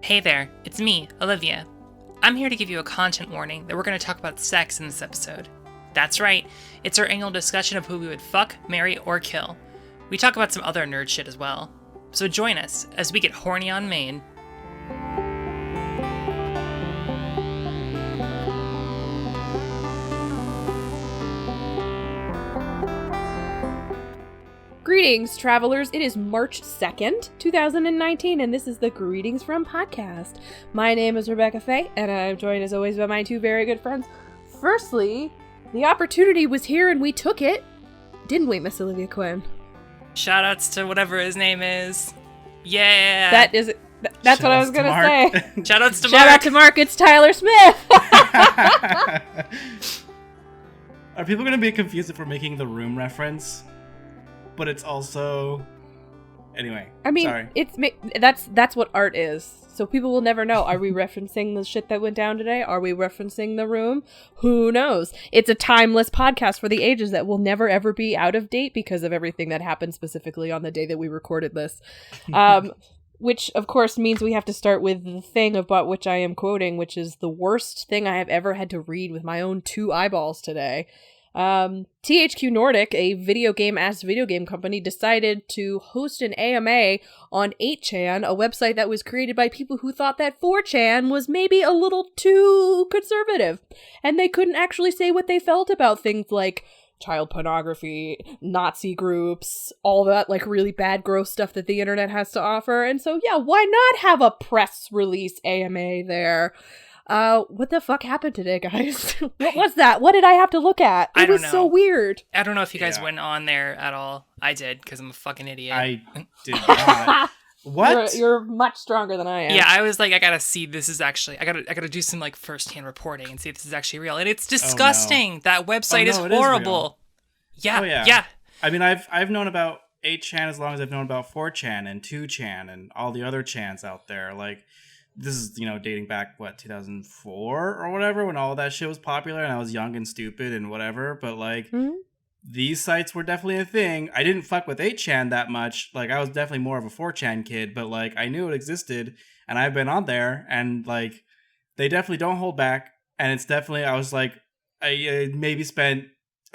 Hey there, it's me, Olivia. I'm here to give you a content warning that we're going to talk about sex in this episode. That's right, it's our annual discussion of who we would fuck, marry, or kill. We talk about some other nerd shit as well. So join us as we get horny on Maine. Greetings, travelers. It is March 2nd, 2019, and this is the Greetings From podcast. My name is Rebecca Faye, and I'm joined as always by my two very good friends. Firstly, the opportunity was here and we took it. Didn't we, Miss Olivia Quinn? Shoutouts to whatever his name is. Yeah! That's what I was going to say. Shoutouts to Mark! Shout out to Mark, it's Tyler Smith! Are people going to be confused if we're making the Room reference? But it's also... Anyway, I mean, sorry. That's what art is. So people will never know. Are we referencing the shit that went down today? Are we referencing The Room? Who knows? It's a timeless podcast for the ages that will never ever be out of date because of everything that happened specifically on the day that we recorded this. Which, of course, means we have to start with the thing about which I am quoting, which is the worst thing I have ever had to read with my own two eyeballs today. THQ Nordic, a video game company, decided to host an AMA on 8chan, a website that was created by people who thought that 4chan was maybe a little too conservative, and they couldn't actually say what they felt about things like child pornography, Nazi groups, all that like really bad gross stuff that the internet has to offer. And so yeah, why not have a press release AMA there? What the fuck happened today, guys? What was that? What did I have to look at? It was so weird. I don't know if you guys went on there at all. I did, because I'm a fucking idiot. I did not. What? You're much stronger than I am. Yeah, I was like, I gotta see this is actually, I gotta do some like first-hand reporting and see if this is actually real. And it's disgusting. Oh, no. That website is horrible. Yeah. I mean, I've known about 8chan as long as I've known about 4chan and 2chan and all the other chans out there. Like, this is, dating back, 2004 or whatever, when all that shit was popular and I was young and stupid and whatever. But, like, these sites were definitely a thing. I didn't fuck with 8chan that much. Like, I was definitely more of a 4chan kid. But, like, I knew it existed and I've been on there. And, like, they definitely don't hold back. And it's definitely, I was like, I maybe spent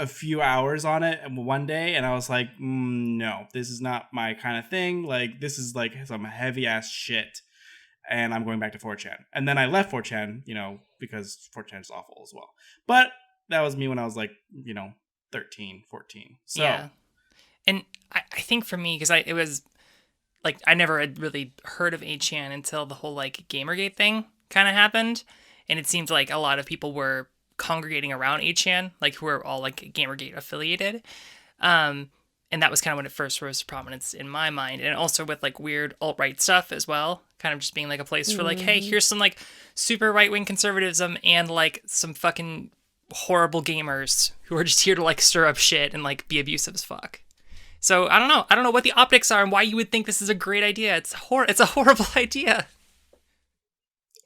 a few hours on it one day. And I was like, no, this is not my kind of thing. Like, this is, like, some heavy-ass shit. And I'm going back to 4chan. And then I left 4chan, because 4chan is awful as well. But that was me when I was like, 13, 14. So. Yeah. And I think for me, because it was like, I never had really heard of 8chan until the whole like Gamergate thing kind of happened. And it seemed like a lot of people were congregating around 8chan, like who were all like Gamergate affiliated. And that was kind of when it first rose to prominence in my mind. And also with like weird alt-right stuff as well. Kind of just being like a place for like, hey, here's some like super right-wing conservatism and like some fucking horrible gamers who are just here to like stir up shit and like be abusive as fuck. So I don't know. I don't know what the optics are and why you would think this is a great idea. It's a horrible idea.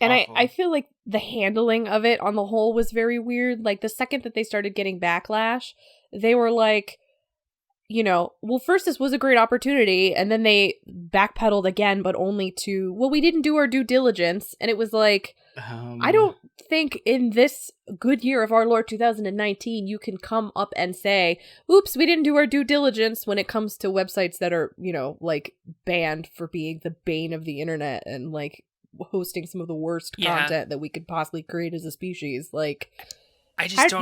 And I feel like the handling of it on the whole was very weird. Like the second that they started getting backlash, they were like, well, first this was a great opportunity, and then they backpedaled again, but only to, well, we didn't do our due diligence, and it was like, I don't think in this good year of our Lord 2019, you can come up and say, oops, we didn't do our due diligence when it comes to websites that are, like, banned for being the bane of the internet and, like, hosting some of the worst content that we could possibly create as a species, like...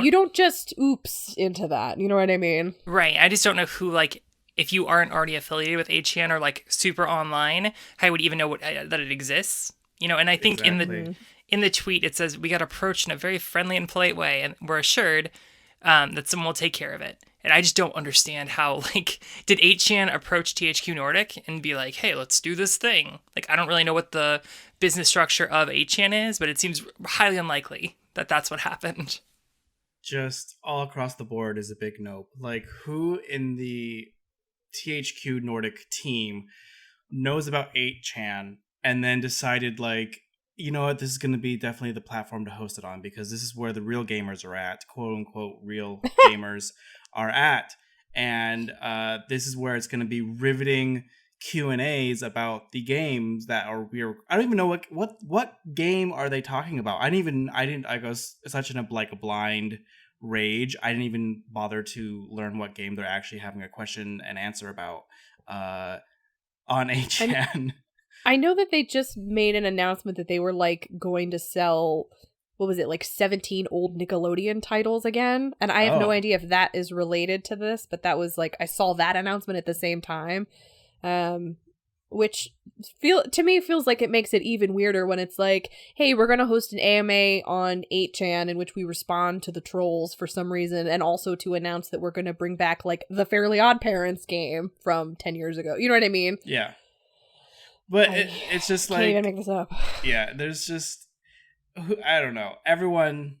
You don't just oops into that. You know what I mean? Right. I just don't know who, like, if you aren't already affiliated with 8chan or, like, super online, how you would even know that it exists. And I think in the tweet, it says, we got approached in a very friendly and polite way, and we're assured that someone will take care of it. And I just don't understand how, like, did 8chan approach THQ Nordic and be like, hey, let's do this thing? Like, I don't really know what the business structure of 8chan is, but it seems highly unlikely that that's what happened. Just all across the board is a big nope. Like, who in the THQ Nordic team knows about 8chan and then decided, like, you know what, this is going to be definitely the platform to host it on because this is where the real gamers are at, quote unquote, real gamers are at. And this is where it's going to be riveting Q&As about the games that are weird. I don't even know what game are they talking about. I was such a blind rage. I didn't even bother to learn what game they're actually having a question and answer about on HN. I know that they just made an announcement that they were like going to sell, what was it, like 17 old Nickelodeon titles again, and I have no idea if that is related to this, but that was like, I saw that announcement at the same time. Which to me feels like it makes it even weirder when it's like, hey, we're gonna host an AMA on 8chan in which we respond to the trolls for some reason, and also to announce that we're gonna bring back like the Fairly Odd Parents game from 10 years ago. You know what I mean? Yeah. But it's just can't even make this up. Yeah, there's just, I don't know. Everyone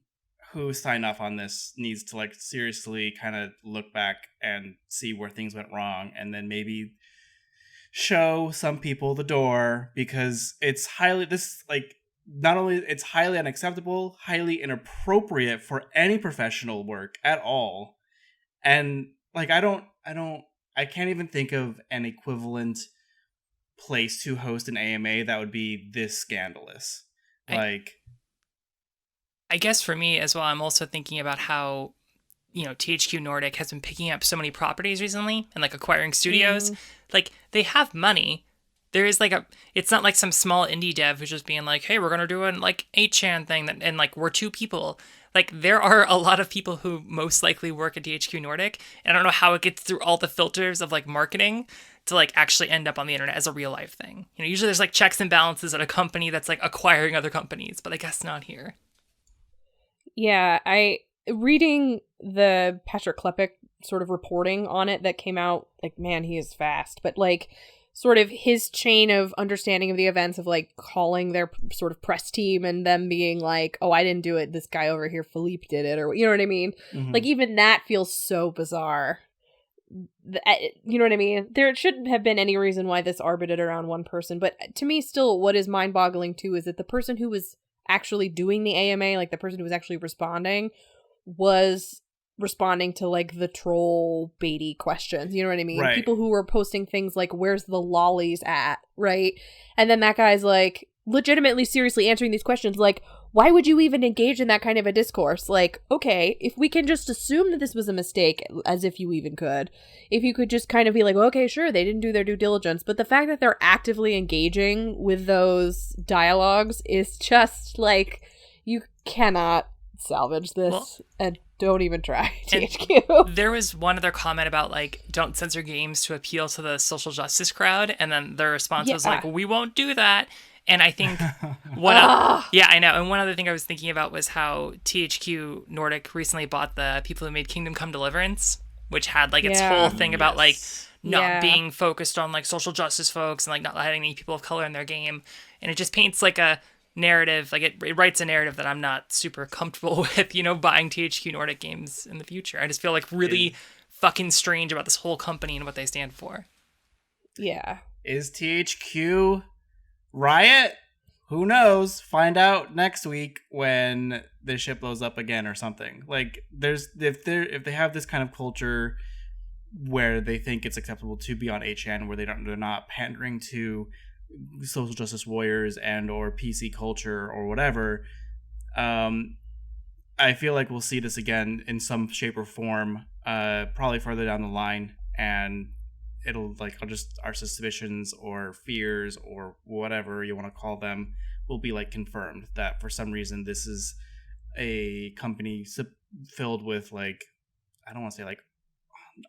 who signed off on this needs to like seriously kind of look back and see where things went wrong, and then maybe show some people the door, because it's not only it's highly unacceptable, highly inappropriate for any professional work at all. And like I can't even think of an equivalent place to host an AMA that would be this scandalous. I guess for me as well, I'm also thinking about how, THQ Nordic has been picking up so many properties recently and like acquiring studios. Like, they have money. There is like it's not like some small indie dev who's just being like, hey, we're going to do an like 8chan thing and like we're 2 people. Like, there are a lot of people who most likely work at THQ Nordic, and I don't know how it gets through all the filters of like marketing to like actually end up on the internet as a real life thing. Usually there's like checks and balances at a company that's like acquiring other companies, but I guess not here. Yeah, reading the Patrick Klepek sort of reporting on it that came out, like, man, he is fast, but like sort of his chain of understanding of the events of like calling their sort of press team and them being like, oh, I didn't do it, this guy over here, Philippe, did it, or you know what I mean? Mm-hmm. Like, even that feels so bizarre. You know what I mean? There shouldn't have been any reason why this orbited around one person, but to me still what is mind-boggling too is that the person who was actually doing the AMA, like the person who was actually responding, was responding to like the troll baity questions, you know what I mean? Right. People who were posting things like, where's the lollies at, right? And then that guy's like legitimately seriously answering these questions, like, why would you even engage in that kind of a discourse? Like, okay, if we can just assume that this was a mistake, as if you even could, if you could just kind of be like, okay, sure, they didn't do their due diligence, but the fact that they're actively engaging with those dialogues is just like, you cannot salvage this, and don't even try, THQ. There was one other comment about like, don't censor games to appeal to the social justice crowd, and then their response was like, we won't do that. And I think I know. And one other thing I was thinking about was how THQ Nordic recently bought the people who made Kingdom Come Deliverance, which had like its whole thing about like not being focused on like social justice folks and like not letting any people of color in their game. And it just paints like a narrative, like it writes a narrative that I'm not super comfortable with, buying THQ Nordic games in the future. I just feel like really fucking strange about this whole company and what they stand for. Yeah. Is THQ Riot? Who knows? Find out next week when the ship blows up again or something. Like, if they have this kind of culture where they think it's acceptable to be on 8chan, where they're not pandering to social justice warriors and or PC culture or whatever, I feel like we'll see this again in some shape or form, probably further down the line, and it'll like our suspicions or fears or whatever you want to call them will be like confirmed that for some reason this is a company filled with like, I don't want to say like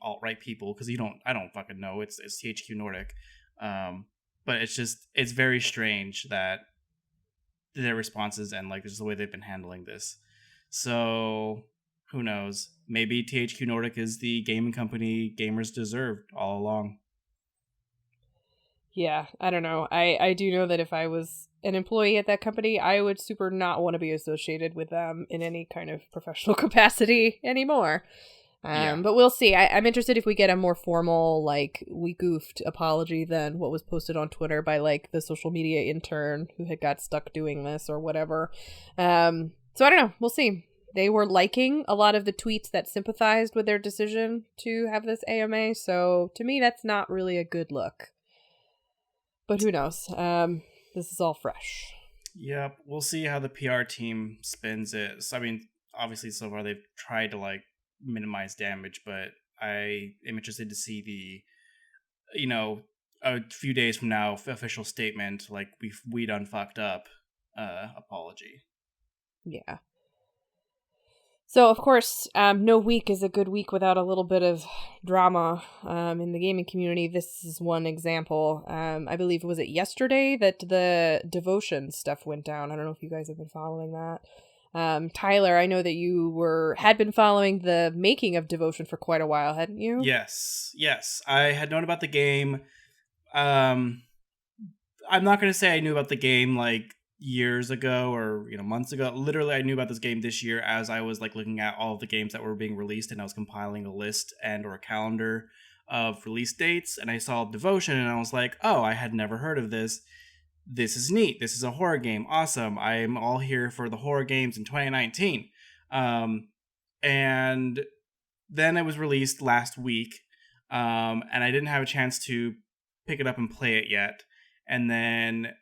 alt-right people, because I don't fucking know. It's THQ Nordic, but it's very strange that their responses and like just the way they've been handling this. So who knows? Maybe THQ Nordic is the gaming company gamers deserved all along. Yeah, I don't know. I do know that if I was an employee at that company, I would super not want to be associated with them in any kind of professional capacity anymore. But we'll see. I'm interested if we get a more formal, like, we goofed apology than what was posted on Twitter by, like, the social media intern who had got stuck doing this or whatever. So I don't know. We'll see. They were liking a lot of the tweets that sympathized with their decision to have this AMA, so to me, that's not really a good look. but who knows? This is all fresh. Yep, we'll see how the PR team spins it. So, I mean, obviously, so far they've tried to like minimize damage, but I am interested to see a few days from now official statement like we done fucked up apology. Yeah. So, of course, no week is a good week without a little bit of drama in the gaming community. This is one example. I believe, was it yesterday that the Devotion stuff went down? I don't know if you guys have been following that. Tyler, I know that you had been following the making of Devotion for quite a while, hadn't you? Yes. I had known about the game. I'm not going to say I knew about the game like years ago or months ago. Literally, I knew about this game this year as I was like looking at all of the games that were being released, and I was compiling a list and or a calendar of release dates, and I saw Devotion and I was like, oh, I had never heard of this. This is neat. This is a horror game. Awesome. I'm all here for the horror games in 2019. And then it was released last week, and I didn't have a chance to pick it up and play it yet. And then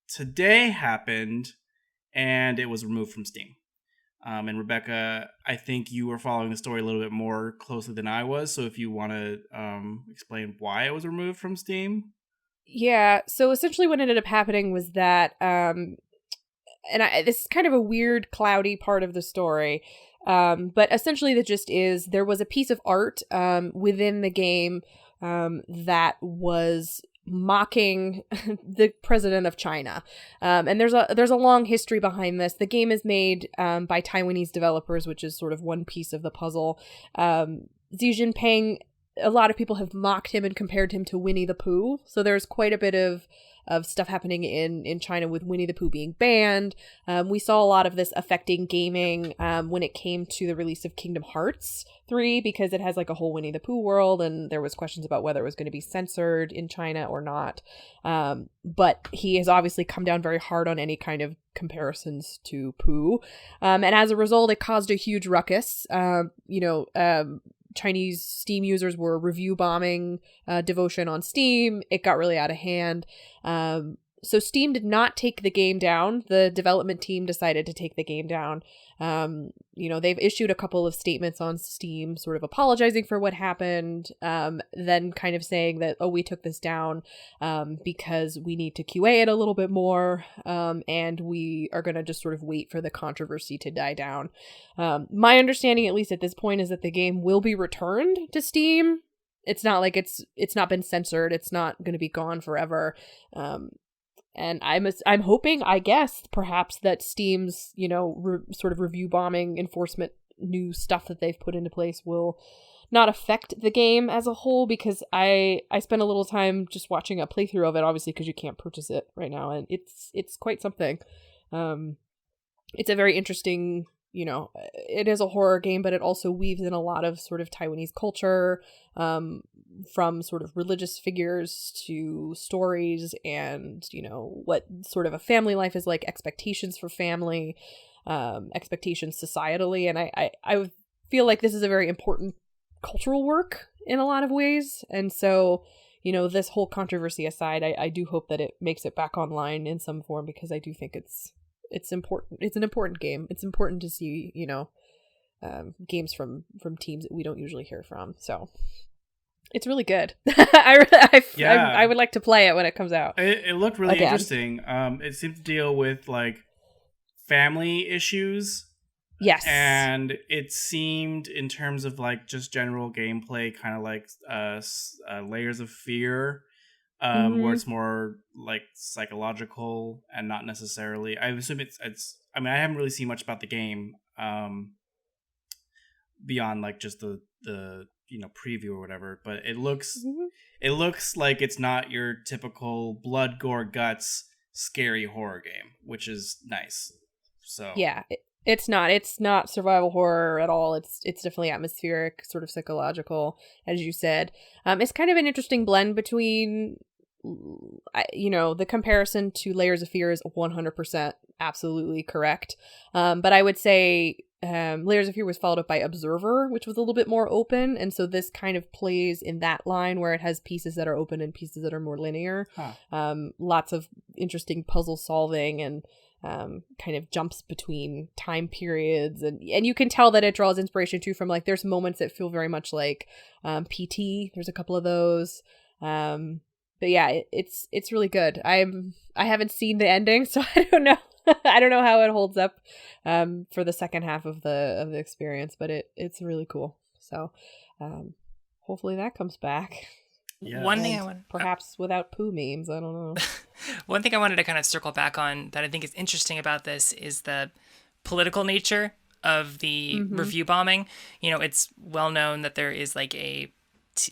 today happened, and it was removed from Steam. And Rebecca, I think you were following the story a little bit more closely than I was. So if you want to explain why it was removed from Steam. Yeah. So essentially what ended up happening was that, this is kind of a weird, cloudy part of the story. But essentially the gist is there was a piece of art within the game that was mocking the president of China. And there's a long history behind this. The game is made by Taiwanese developers, which is sort of one piece of the puzzle. Xi Jinping, a lot of people have mocked him and compared him to Winnie the Pooh. So there's quite a bit of stuff happening in China with Winnie the Pooh being banned. We saw a lot of this affecting gaming when it came to the release of Kingdom Hearts 3, because it has like a whole Winnie the Pooh world, and there was questions about whether it was going to be censored in China or not. But he has obviously come down very hard on any kind of comparisons to Pooh. And as a result, it caused a huge ruckus. Chinese Steam users were review bombing Devotion on Steam. It got really out of hand. So Steam did not take the game down. The development team decided to take the game down. They've issued a couple of statements on Steam sort of apologizing for what happened, then kind of saying that, we took this down because we need to QA it a little bit more, and we are going to just sort of wait for the controversy to die down. My understanding, at least at this point, is that the game will be returned to Steam. It's not like it's not been censored. It's not going to be gone forever. And I'm hoping, I guess, perhaps that Steam's, sort of review bombing enforcement new stuff that they've put into place will not affect the game as a whole, because I spent a little time just watching a playthrough of it, obviously, because you can't purchase it right now, and it's quite something. It's a very interesting, it is a horror game, but it also weaves in a lot of sort of Taiwanese culture, from sort of religious figures to stories and, what sort of a family life is like, expectations for family, expectations societally. And I feel like this is a very important cultural work in a lot of ways. And so, this whole controversy aside, I do hope that it makes it back online in some form, because I do think it's important. It's an important game. It's important to see, games from teams that we don't usually hear from. So it's really good. I would like to play it when it comes out. It looked really interesting. It seemed to deal with like family issues. Yes. And it seemed, in terms of like just general gameplay, kind of like Layers of Fear, where it's more like psychological and not necessarily. I assume it's. I mean, I haven't really seen much about the game beyond like just the preview or whatever, but it looks like it's not your typical blood, gore, guts, scary horror game, which is nice. So yeah, it's not survival horror at all. It's definitely atmospheric, sort of psychological, as you said. It's kind of an interesting blend between, the comparison to Layers of Fear is 100% absolutely correct. But I would say Layers of Fear was followed up by Observer, which was a little bit more open, and so this kind of plays in that line where it has pieces that are open and pieces that are more linear. Lots of interesting puzzle solving and kind of jumps between time periods, and you can tell that it draws inspiration too from like there's moments that feel very much like PT. There's a couple of those. But yeah, it's really good. I haven't seen the ending, so I don't know. I don't know how it holds up for the second half of the experience, but it's really cool. So hopefully that comes back. Yes. One thing I want, perhaps without poo memes. I don't know. One thing I wanted to kind of circle back on that I think is interesting about this is the political nature of the review bombing. You know, it's well known that there is like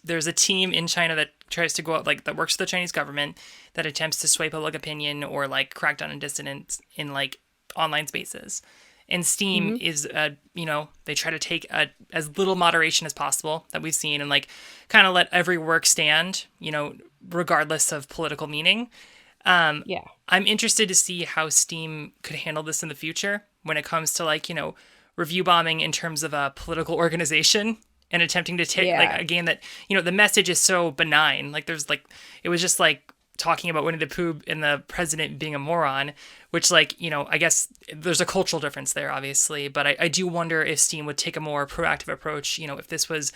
there's a team in China that tries to go out, like that works for the Chinese government, that attempts to sway public opinion or like crack down on dissidents in like online spaces. And Steam is, you know, they try to take as little moderation as possible that we've seen and like kind of let every work stand, you know, regardless of political meaning. I'm interested to see how Steam could handle this in the future when it comes to like, you know, review bombing in terms of a political organization and attempting to take like a game that, you know, the message is so benign. Like there's like, it was just like talking about Winnie the Pooh and the president being a moron, which like, you know, I guess there's a cultural difference there, obviously. But I do wonder if Steam would take a more proactive approach, you know, if this was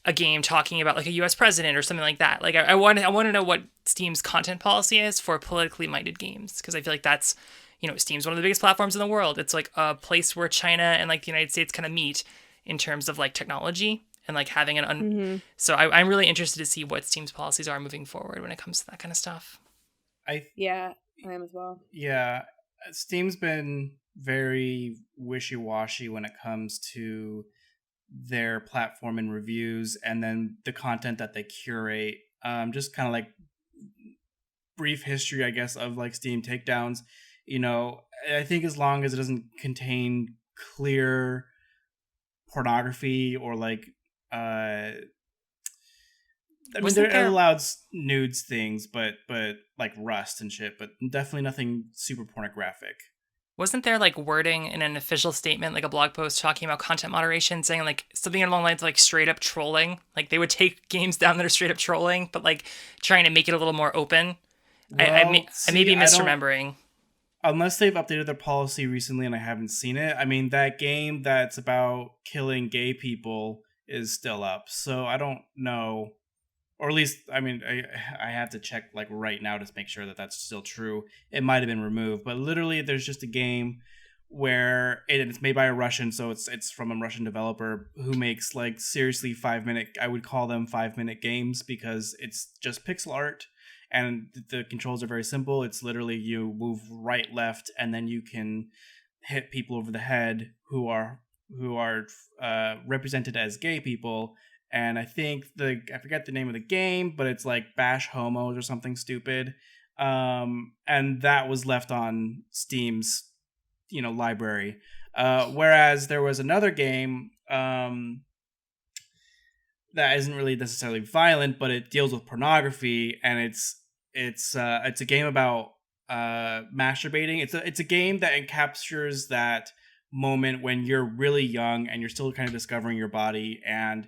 a game talking about like a US president or something like that. Like I want to know what Steam's content policy is for politically minded games. Because I feel like that's, you know, Steam's one of the biggest platforms in the world. It's like a place where China and like the United States kind of meet in terms of like technology. And like having so I'm really interested to see what Steam's policies are moving forward when it comes to that kind of stuff. I am as well. Yeah, Steam's been very wishy-washy when it comes to their platform and reviews, and then the content that they curate. Just kind of like brief history, I guess, of like Steam takedowns. You know, I think as long as it doesn't contain clear pornography or like I mean, there allowed nudes things, but like Rust and shit, but definitely nothing super pornographic. Wasn't there like wording in an official statement, like a blog post talking about content moderation, saying like something along the lines of like straight up trolling? Like they would take games down that are straight up trolling, but like trying to make it a little more open. Well, I may be misremembering. Unless they've updated their policy recently and I haven't seen it. I mean, that game that's about killing gay people is still up. So I don't know. Or at least, I mean, I have to check like right now to make sure that that's still true. It might have been removed. But literally, there's just a game where it's made by a Russian. So it's from a Russian developer who makes like seriously 5-minute, I would call them 5-minute games because it's just pixel art. And the controls are very simple. It's literally you move right, left, and then you can hit people over the head who are represented as gay people. And I think I forget the name of the game, but it's like Bash Homos or something stupid. And that was left on Steam's, you know, library. Whereas there was another game that isn't really necessarily violent, but it deals with pornography, and it's a game about masturbating. It's a game that captures that moment when you're really young and you're still kind of discovering your body, and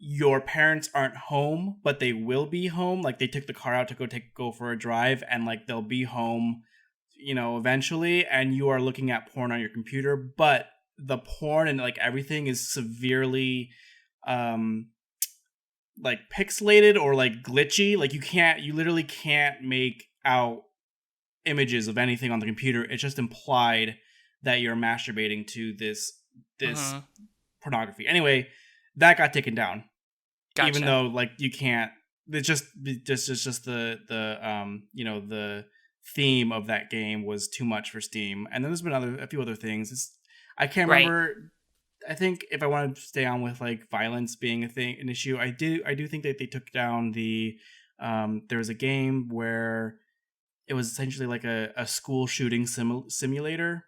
your parents aren't home, but they will be home. Like they took the car out to go for a drive, and like they'll be home, you know, eventually, and you are looking at porn on your computer, but the porn and like everything is severely like pixelated or like glitchy. Like you literally can't make out images of anything on the computer. It's just implied that you're masturbating to this pornography. Anyway, that got taken down. Gotcha. Even though like you can't, it's just the you know, the theme of that game was too much for Steam. And then there's been a few other things. I can't remember. I think if I wanted to stay on with like violence being an issue, I do think that they took down the there was a game where it was essentially like a school shooting simulator,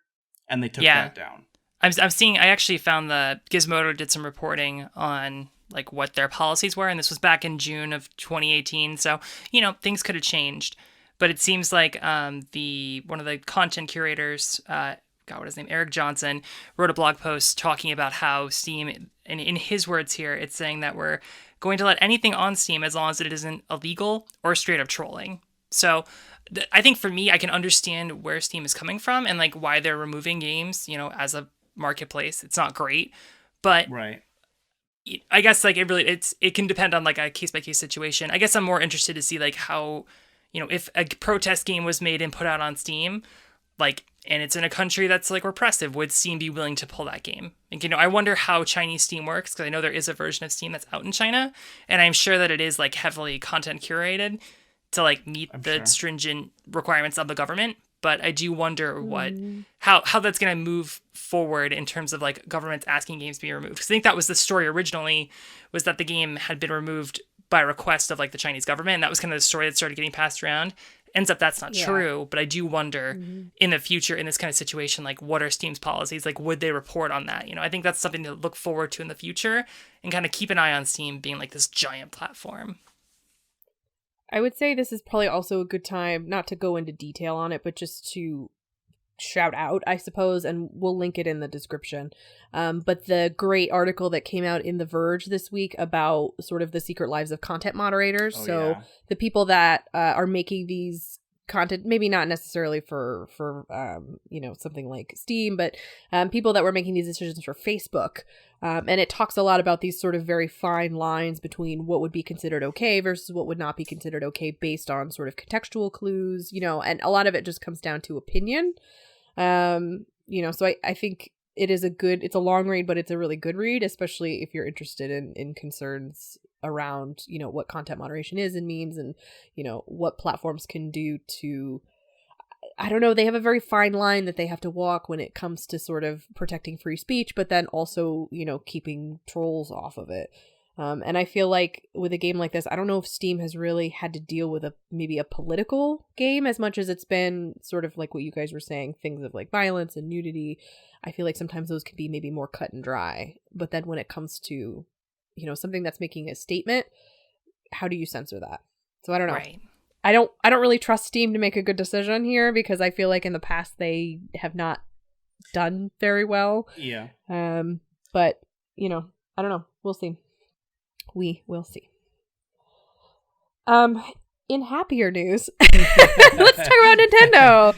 and they took that down. I'm seeing. I actually found that Gizmodo did some reporting on like what their policies were, and this was back in June of 2018. So you know things could have changed, but it seems like one of the content curators God, what is his name? Eric Johnson wrote a blog post talking about how Steam, and in his words here, it's saying that we're going to let anything on Steam as long as it isn't illegal or straight up trolling. So I think for me, I can understand where Steam is coming from and like why they're removing games, as a marketplace. It's not great, but Right. I guess like it can depend on like a case by case situation. I guess I'm more interested to see like how, if a protest game was made and put out on Steam, like, and it's in a country that's like repressive, would Steam be willing to pull that game? Like, I wonder how Chinese Steam works, because I know there is a version of Steam that's out in China, and I'm sure that it is like heavily content curated to like meet the stringent requirements of the government. But I do wonder how that's going to move forward in terms of like governments asking games to be removed. Because I think that was the story originally, was that the game had been removed by request of like the Chinese government. And that was kind of the story that started getting passed around. Ends up that's not true, but I do wonder in the future in this kind of situation, like what are Steam's policies? Like, would they report on that? I think that's something to look forward to in the future and kind of keep an eye on Steam being like this giant platform. I would say this is probably also a good time, not to go into detail on it, but just to shout out, I suppose, and we'll link it in the description. But the great article that came out in The Verge this week about sort of the secret lives of content moderators. The people that are making these content, maybe not necessarily for something like Steam, but people that were making these decisions for Facebook. And it talks a lot about these sort of very fine lines between what would be considered okay versus what would not be considered okay based on sort of contextual clues, and a lot of it just comes down to opinion. So I think it's a long read, but it's a really good read, especially if you're interested in concerns around, what content moderation is and means, and, what platforms can do to, I don't know, they have a very fine line that they have to walk when it comes to sort of protecting free speech, but then also, keeping trolls off of it. And I feel like with a game like this, I don't know if Steam has really had to deal with maybe a political game as much as it's been sort of like what you guys were saying, things of like violence and nudity. I feel like sometimes those can be maybe more cut and dry. But then when it comes to, something that's making a statement, how do you censor that? So I don't know. Right. I don't really trust Steam to make a good decision here, because I feel like in the past they have not done very well. Yeah. But, I don't know. We'll see. We will see. In happier news, let's talk about Nintendo.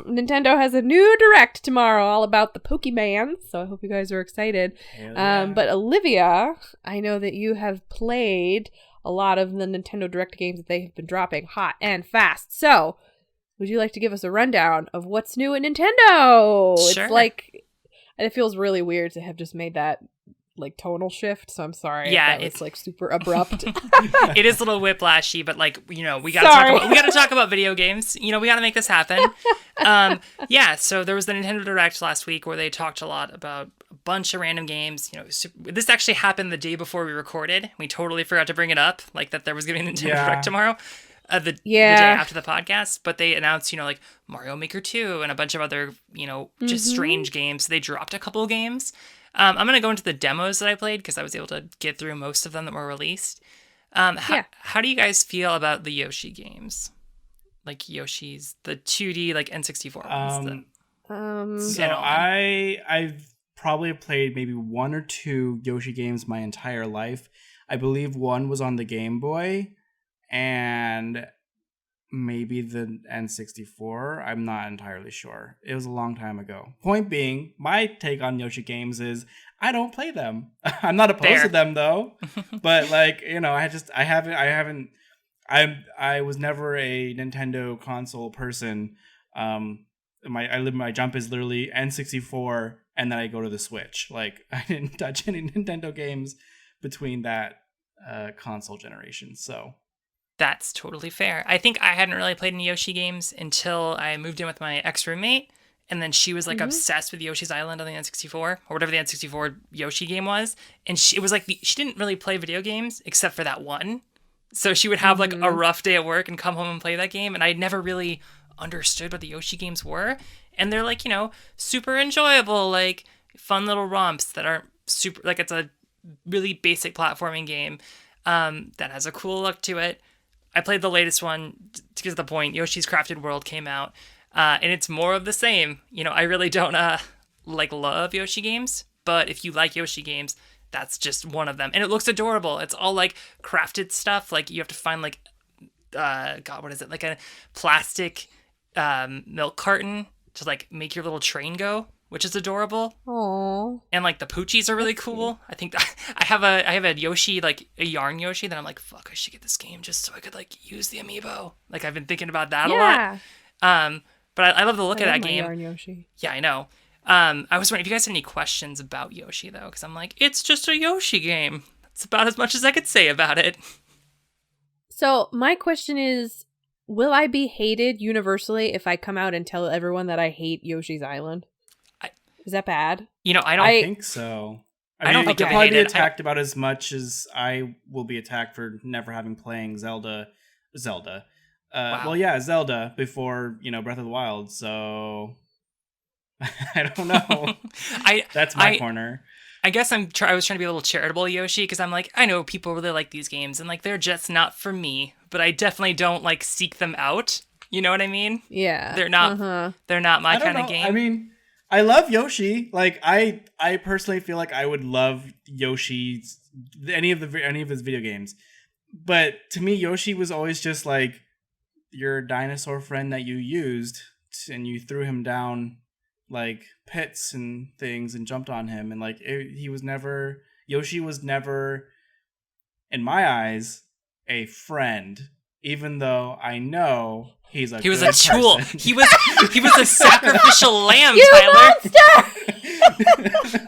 Nintendo has a new Direct tomorrow all about the Pokemon, so I hope you guys are excited. But Olivia, I know that you have played a lot of the Nintendo Direct games that they have been dropping hot and fast. So, would you like to give us a rundown of what's new at Nintendo? Sure. It's like, it feels really weird to have just made that like tonal shift, so I'm sorry. Yeah, it's like super abrupt. It is a little whiplashy, but like, we gotta talk about video games. We gotta make this happen. So there was the Nintendo Direct last week where they talked a lot about a bunch of random games. This actually happened the day before we recorded. We totally forgot to bring it up, like that there was gonna be a Nintendo Direct tomorrow. The day after the podcast, but they announced, like Mario Maker 2 and a bunch of other, just strange games. So they dropped a couple of games. I'm going to go into the demos that I played because I was able to get through most of them that were released. How do you guys feel about the Yoshi games? Like Yoshi's, the 2D, like N64 ones. So I've probably played maybe one or two Yoshi games my entire life. I believe one was on the Game Boy and maybe the N64. I'm not entirely sure. It was a long time ago. Point being, my take on Yoshi games is I don't play them. I'm not opposed to them though. But like, I was never a Nintendo console person. My jump is literally N64 and then I go to the Switch. Like I didn't touch any Nintendo games between that console generation. So that's totally fair. I think I hadn't really played any Yoshi games until I moved in with my ex-roommate, and then she was like obsessed with Yoshi's Island on the N64, or whatever the N64 Yoshi game was, and it was like she didn't really play video games except for that one. So she would have like a rough day at work and come home and play that game, and I never really understood what the Yoshi games were, and they're like, super enjoyable, like fun little romps that aren't super, like it's a really basic platforming game that has a cool look to it. I played the latest one to get to the point. Yoshi's Crafted World came out. And it's more of the same. You know, I really don't love Yoshi games, but if you like Yoshi games, that's just one of them. And it looks adorable. It's all like crafted stuff. Like you have to find like God, what is it? Like a plastic milk carton to like make your little train go, which is adorable. Aww. And like the Poochies are really cool. I think I have a Yoshi, like a yarn Yoshi, that I'm like, fuck, I should get this game just so I could like use the amiibo. Like I've been thinking about that a lot. But I love the look of that game. Yarn Yoshi. Yeah, I know. I was wondering if you guys had any questions about Yoshi though, because I'm like, it's just a Yoshi game. That's about as much as I could say about it. So my question is, will I be hated universally if I come out and tell everyone that I hate Yoshi's Island? Is that bad? You know, I don't think so. I don't think you'll probably be attacked about as much as I will be attacked for never having playing Zelda. Wow. Well, yeah, Zelda before, Breath of the Wild. So I don't know. That's my corner. I guess I was trying to be a little charitable, Yoshi, because I'm like, I know people really like these games, and like they're just not for me. But I definitely don't like seek them out. You know what I mean? Yeah. They're not. They're not my kind of game. I mean, I love Yoshi. Like I personally feel like I would love Yoshi's any of his video games. But to me, Yoshi was always just like your dinosaur friend that you used, and you threw him down like pits and things and jumped on him, and like Yoshi was never in my eyes a friend, even though I know he was a tool. Person. He was a sacrificial lamb, you Tyler. Monster!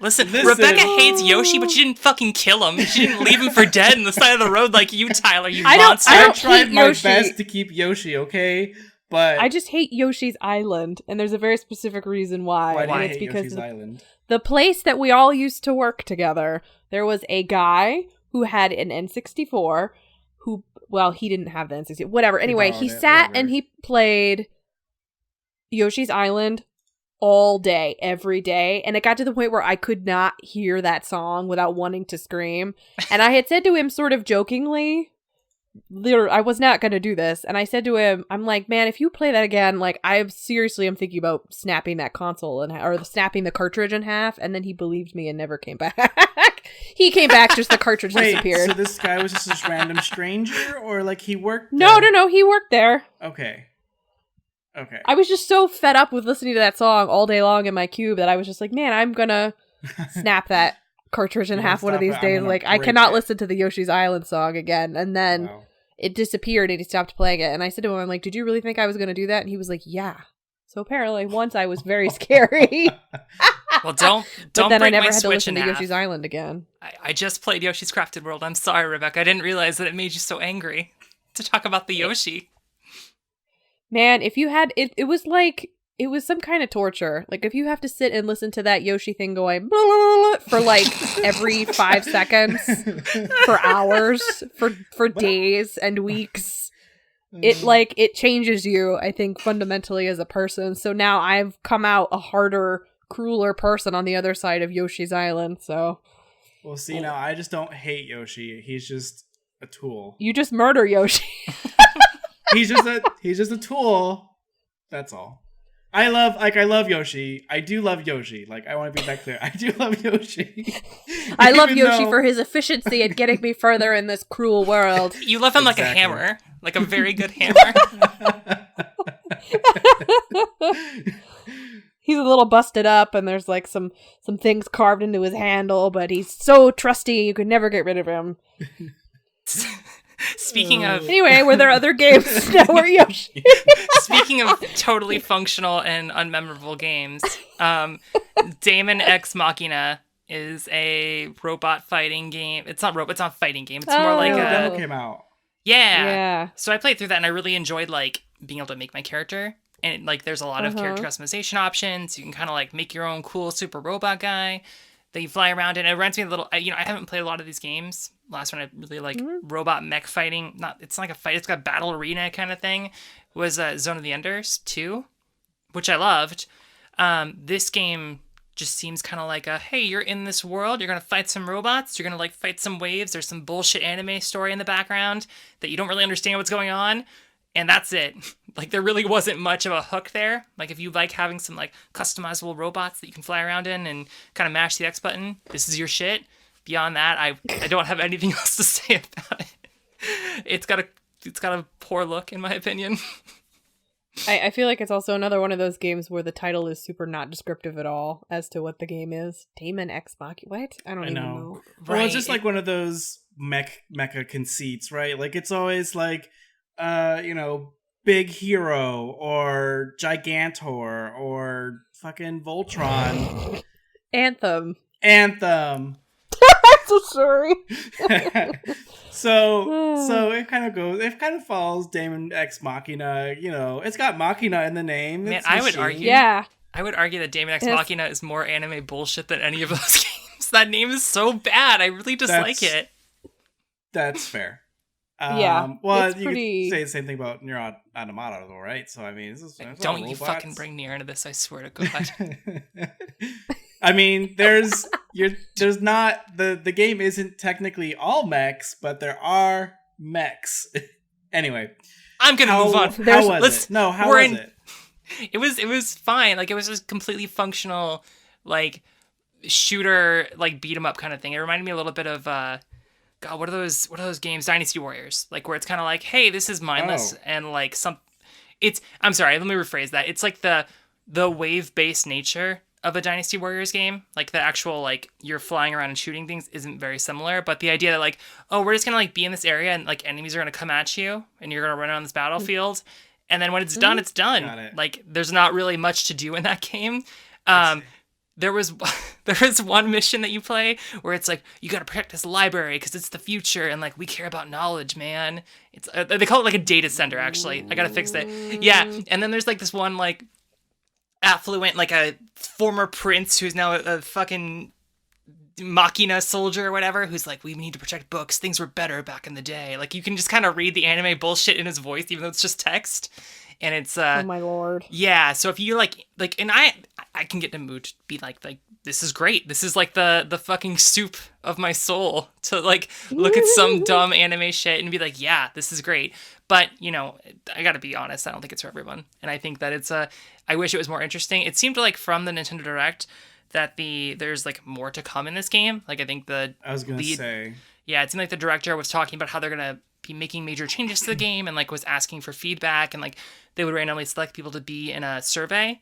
Listen, Rebecca hates Yoshi, but she didn't fucking kill him. She didn't leave him for dead on the side of the road like you, Tyler, you monster. I tried my best to keep Yoshi, okay? But I just hate Yoshi's Island, and there's a very specific reason why. Why do you it's hate because Yoshi's Island? The place that we all used to work together, there was a guy who had an N64 who, well, he didn't have the N64. Whatever. Anyway, he sat and he played Yoshi's Island all day, every day. And it got to the point where I could not hear that song without wanting to scream. And I had said to him sort of jokingly, I was not going to do this. And I said to him, I'm like, man, if you play that again, like I am thinking about snapping that console or snapping the cartridge in half. And then he believed me and never came back. He came back, just the cartridge disappeared. So this guy was just this random stranger, or like he worked there? No, he worked there. Okay. I was just so fed up with listening to that song all day long in my cube that I was just like, man, I'm gonna snap that cartridge in half one of these days. Like, I cannot listen to the Yoshi's Island song again. And then it disappeared and he stopped playing it. And I said to him, I'm like, did you really think I was gonna do that? And he was like, yeah. So apparently once I was very scary. Well, don't but then break I never my had to Switch listen in to half. Yoshi's Island again. I just played Yoshi's Crafted World. I'm sorry, Rebecca. I didn't realize that it made you so angry to talk about the Yoshi. Man, if you had it was like it was some kind of torture. Like if you have to sit and listen to that Yoshi thing going blah, blah, blah, for like every 5 seconds for hours for days and weeks, it changes you, I think, fundamentally as a person. So now I've come out a harder, crueler person on the other side of Yoshi's Island. So well, see, now I just don't hate Yoshi. He's just a tool. You just murder Yoshi. He's just a tool. That's all. I love Yoshi. I do love Yoshi. Like, I want to be back there. I do love Yoshi. I love Yoshi for his efficiency at getting me further in this cruel world. You love him like a hammer. Like a very good hammer. He's a little busted up and there's like some things carved into his handle, but he's so trusty you could never get rid of him. Speaking of... Anyway, were there other games that were Yoshi? Speaking of totally functional and unmemorable games, Daemon X Machina is a robot fighting game. It's not fighting game. It's more like the a... demo came out. Yeah. So I played through that and I really enjoyed like being able to make my character. And like there's a lot of character customization options. You can kind of like make your own cool super robot guy that you fly around in. It reminds me a little, I haven't played a lot of these games. Last one I really like robot mech fighting. It's not like a fight, it's got a battle arena kind of thing. Was Zone of the Enders 2, which I loved. This game just seems kind of like hey, you're in this world, you're going to fight some robots, you're going to like fight some waves, there's some bullshit anime story in the background that you don't really understand what's going on. And that's it. Like, there really wasn't much of a hook there. Like, if you like having some, like, customizable robots that you can fly around in and kind of mash the X button, this is your shit. Beyond that, I don't have anything else to say about it. It's got a poor look, in my opinion. I feel like it's also another one of those games where the title is super not descriptive at all as to what the game is. Daemon Xbox. What? I don't even know. Right. Well, it's just like one of those mecha conceits, right? Like, it's always like, Big Hero or Gigantor or fucking Voltron. Anthem. I'm so sorry. So it kind of follows Daemon X Machina. It's got Machina in the name. Man, I would argue that Daemon X Machina is more anime bullshit than any of those games. That name is so bad. I really dislike it. That's fair. Well, you could say the same thing about Nier Automata, though, right? So, I mean, don't you fucking bring Nier into this, I swear to God. I mean, there's not, the game isn't technically all mechs, but there are mechs. Anyway. I'm gonna move on. How was it? It was fine. Like, it was just completely functional, like, shooter, like, beat 'em up kind of thing. It reminded me a little bit of, God, what are those games? Dynasty Warriors. Like, where it's kind of like, hey, this is mindless, and like I'm sorry, let me rephrase that. It's like the wave-based nature of a Dynasty Warriors game. Like, the actual, like, you're flying around and shooting things isn't very similar, but the idea that, like, oh, we're just gonna, like, be in this area and, like, enemies are gonna come at you and you're gonna run around this battlefield, and then when it's done, it's done. Got it. Like, there's not really much to do in that game. There was one mission that you play where it's like, you gotta protect this library because it's the future, and like, we care about knowledge, man. It's they call it like a data center, actually. I gotta fix that. Yeah, and then there's like this one like affluent, like a former prince who's now a fucking Machina soldier or whatever, who's like, we need to protect books. Things were better back in the day. Like, you can just kind of read the anime bullshit in his voice, even though it's just text. And it's oh my lord. Yeah, so if you like, and I can get in a mood to be like this is great. This is like the fucking soup of my soul to like look at some dumb anime shit and be like, yeah, this is great. But, I gotta be honest, I don't think it's for everyone. And I think that it's I wish it was more interesting. It seemed like from the Nintendo Direct that there's like more to come in this game. Like, I think I was gonna say. Yeah, it seemed like the director was talking about how they're gonna be making major changes to the game, and like was asking for feedback, and like they would randomly select people to be in a survey.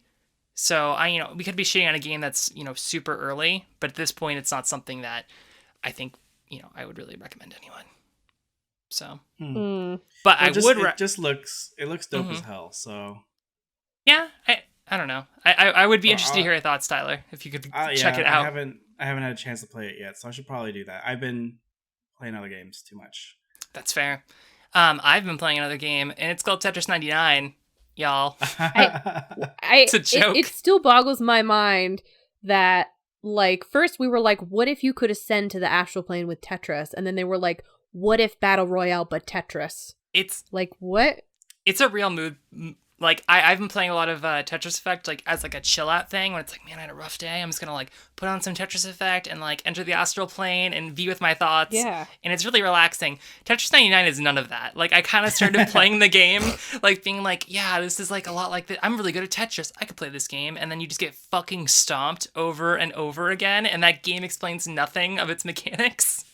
So we could be shitting on a game that's, super early, but at this point it's not something that I think, I would really recommend anyone. So, but it looks dope as hell. So yeah, I don't know. I would be interested to hear your thoughts, Tyler, if you could check it out. I haven't had a chance to play it yet, so I should probably do that. I've been playing other games too much. That's fair. I've been playing another game, and it's called Tetris 99, y'all. It's a joke. It still boggles my mind that, like, first we were like, what if you could ascend to the astral plane with Tetris? And then they were like, what if Battle Royale but Tetris? It's like, what? It's a real mood. Like, I've been playing a lot of Tetris Effect, like, as, like, a chill-out thing, when it's like, man, I had a rough day, I'm just gonna, like, put on some Tetris Effect and, like, enter the astral plane and be with my thoughts. Yeah. And it's really relaxing. Tetris 99 is none of that. Like, I kind of started playing the game, like, being like, yeah, this is, like, a lot like that. I'm really good at Tetris. I could play this game. And then you just get fucking stomped over and over again, and that game explains nothing of its mechanics.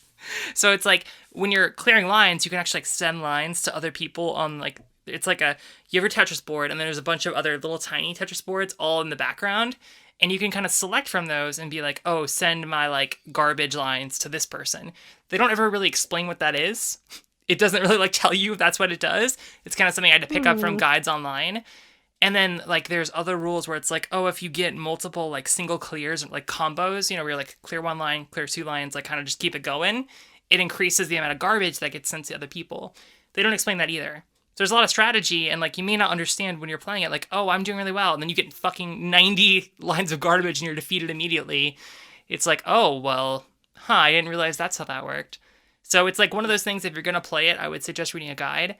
So it's like, when you're clearing lines, you can actually, like, send lines to other people on, like, it's like you have a Tetris board, and then there's a bunch of other little tiny Tetris boards all in the background, and you can kind of select from those and be like, oh, send my, like, garbage lines to this person. They don't ever really explain what that is. It doesn't really, like, tell you if that's what it does. It's kind of something I had to pick up from guides online. And then, like, there's other rules where it's like, oh, if you get multiple, like, single clears, like, combos, where you're like, clear one line, clear two lines, like, kind of just keep it going, it increases the amount of garbage that gets sent to other people. They don't explain that either. There's a lot of strategy, and, like, you may not understand when you're playing it, like, oh, I'm doing really well, and then you get fucking 90 lines of garbage and you're defeated immediately. It's like, oh, well, I didn't realize that's how that worked. So it's like one of those things, if you're going to play it, I would suggest reading a guide.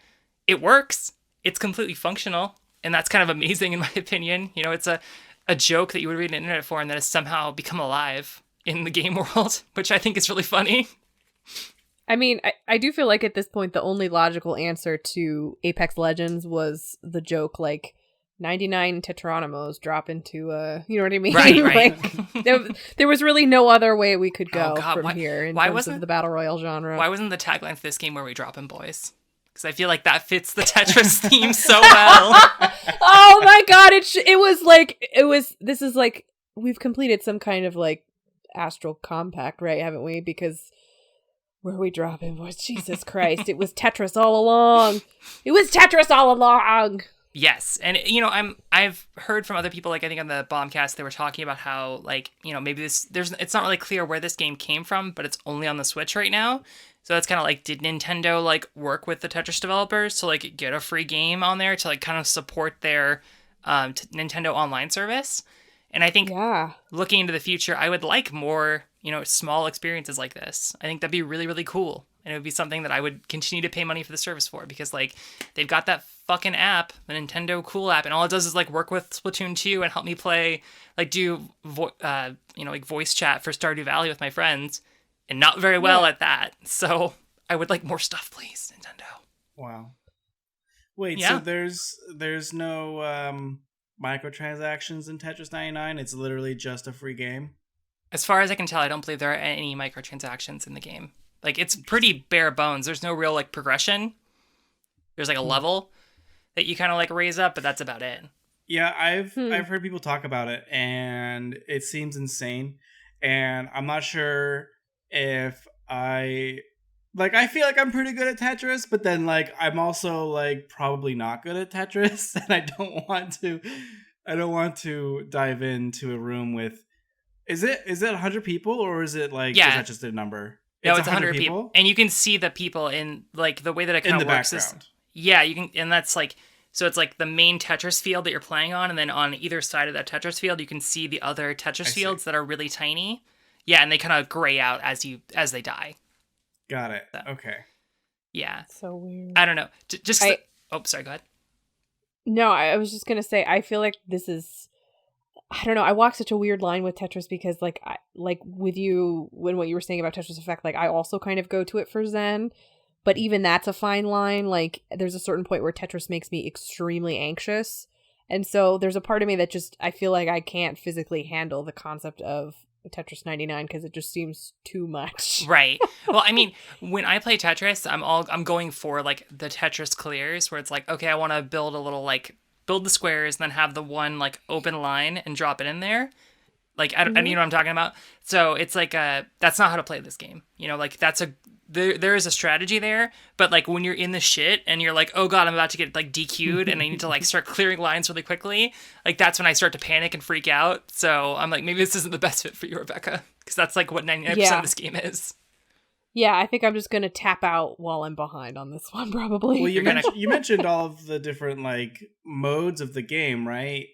It works. It's completely functional, and that's kind of amazing in my opinion. It's a joke that you would read an internet forum that has somehow become alive in the game world, which I think is really funny. I mean, I do feel like at this point the only logical answer to Apex Legends was the joke, like 99 Tetronymos drop into you know what I mean? Right. Like there was really no other way we could go from here in terms wasn't of the battle royale genre. Why wasn't the tagline for this game "Where we drop in boys"? Because I feel like that fits the Tetris theme so well. Oh my god! This is like we've completed some kind of like astral compact, right? Haven't we? Because where we drop in boys, Jesus Christ! It was Tetris all along. It was Tetris all along. Yes, and you know, I've heard from other people, like I think on the Bombcast, they were talking about how, like, you know, maybe it's not really clear where this game came from, but it's only on the Switch right now. So that's kind of like, did Nintendo like work with the Tetris developers to like get a free game on there to like kind of support their Nintendo Online service? And I think looking into the future, I would like more, you know, small experiences like this. I think that'd be really, really cool. And it would be something that I would continue to pay money for the service for, because like they've got that fucking app, the Nintendo Cool app, and all it does is like work with Splatoon 2 and help me play, like do like voice chat for Stardew Valley with my friends, and not very well at that. So I would like more stuff, please, Nintendo. Wow. Wait, so there's no microtransactions in Tetris 99? It's literally just a free game? As far as I can tell, I don't believe there are any microtransactions in the game. Like, it's pretty bare bones. There's no real like progression. There's like a level that you kind of like raise up, but that's about it. Yeah, I've heard people talk about it, and it seems insane. And I'm not sure if I feel like I'm pretty good at Tetris, but then like I'm also like probably not good at Tetris, and I don't want to dive into a room with. Is it 100 people, or is it like is that just a number? No, it's 100 people, and you can see the people in like the way that it kind of works background. You can, and that's like, so it's like the main Tetris field that you're playing on, and then on either side of that Tetris field, you can see the other Tetris fields that are really tiny. Yeah, and they kind of gray out as they die. Got it. So, okay. Yeah. So weird. I don't know. Sorry, go ahead. No, I was just gonna say I feel like this is. I don't know. I walk such a weird line with Tetris because, like, with you, when what you were saying about Tetris Effect, like, I also kind of go to it for Zen, but even that's a fine line. Like, there's a certain point where Tetris makes me extremely anxious, and so there's a part of me that just I feel like I can't physically handle the concept of Tetris 99 because it just seems too much. Right. Well, I mean, when I play Tetris, I'm going for like the Tetris clears where it's like, okay, I want to build a little like. Build the squares and then have the one like open line and drop it in there. Like, I you know what I'm talking about? So it's like, that's not how to play this game. You know, like there is a strategy there, but like when you're in the shit and you're like, oh God, I'm about to get like DQ'd and I need to like start clearing lines really quickly. Like that's when I start to panic and freak out. So I'm like, maybe this isn't the best fit for you, Rebecca. Because that's like what 99% of this game is. Yeah, I think I'm just going to tap out while I'm behind on this one, probably. Well, you mentioned all of the different, like, modes of the game, right?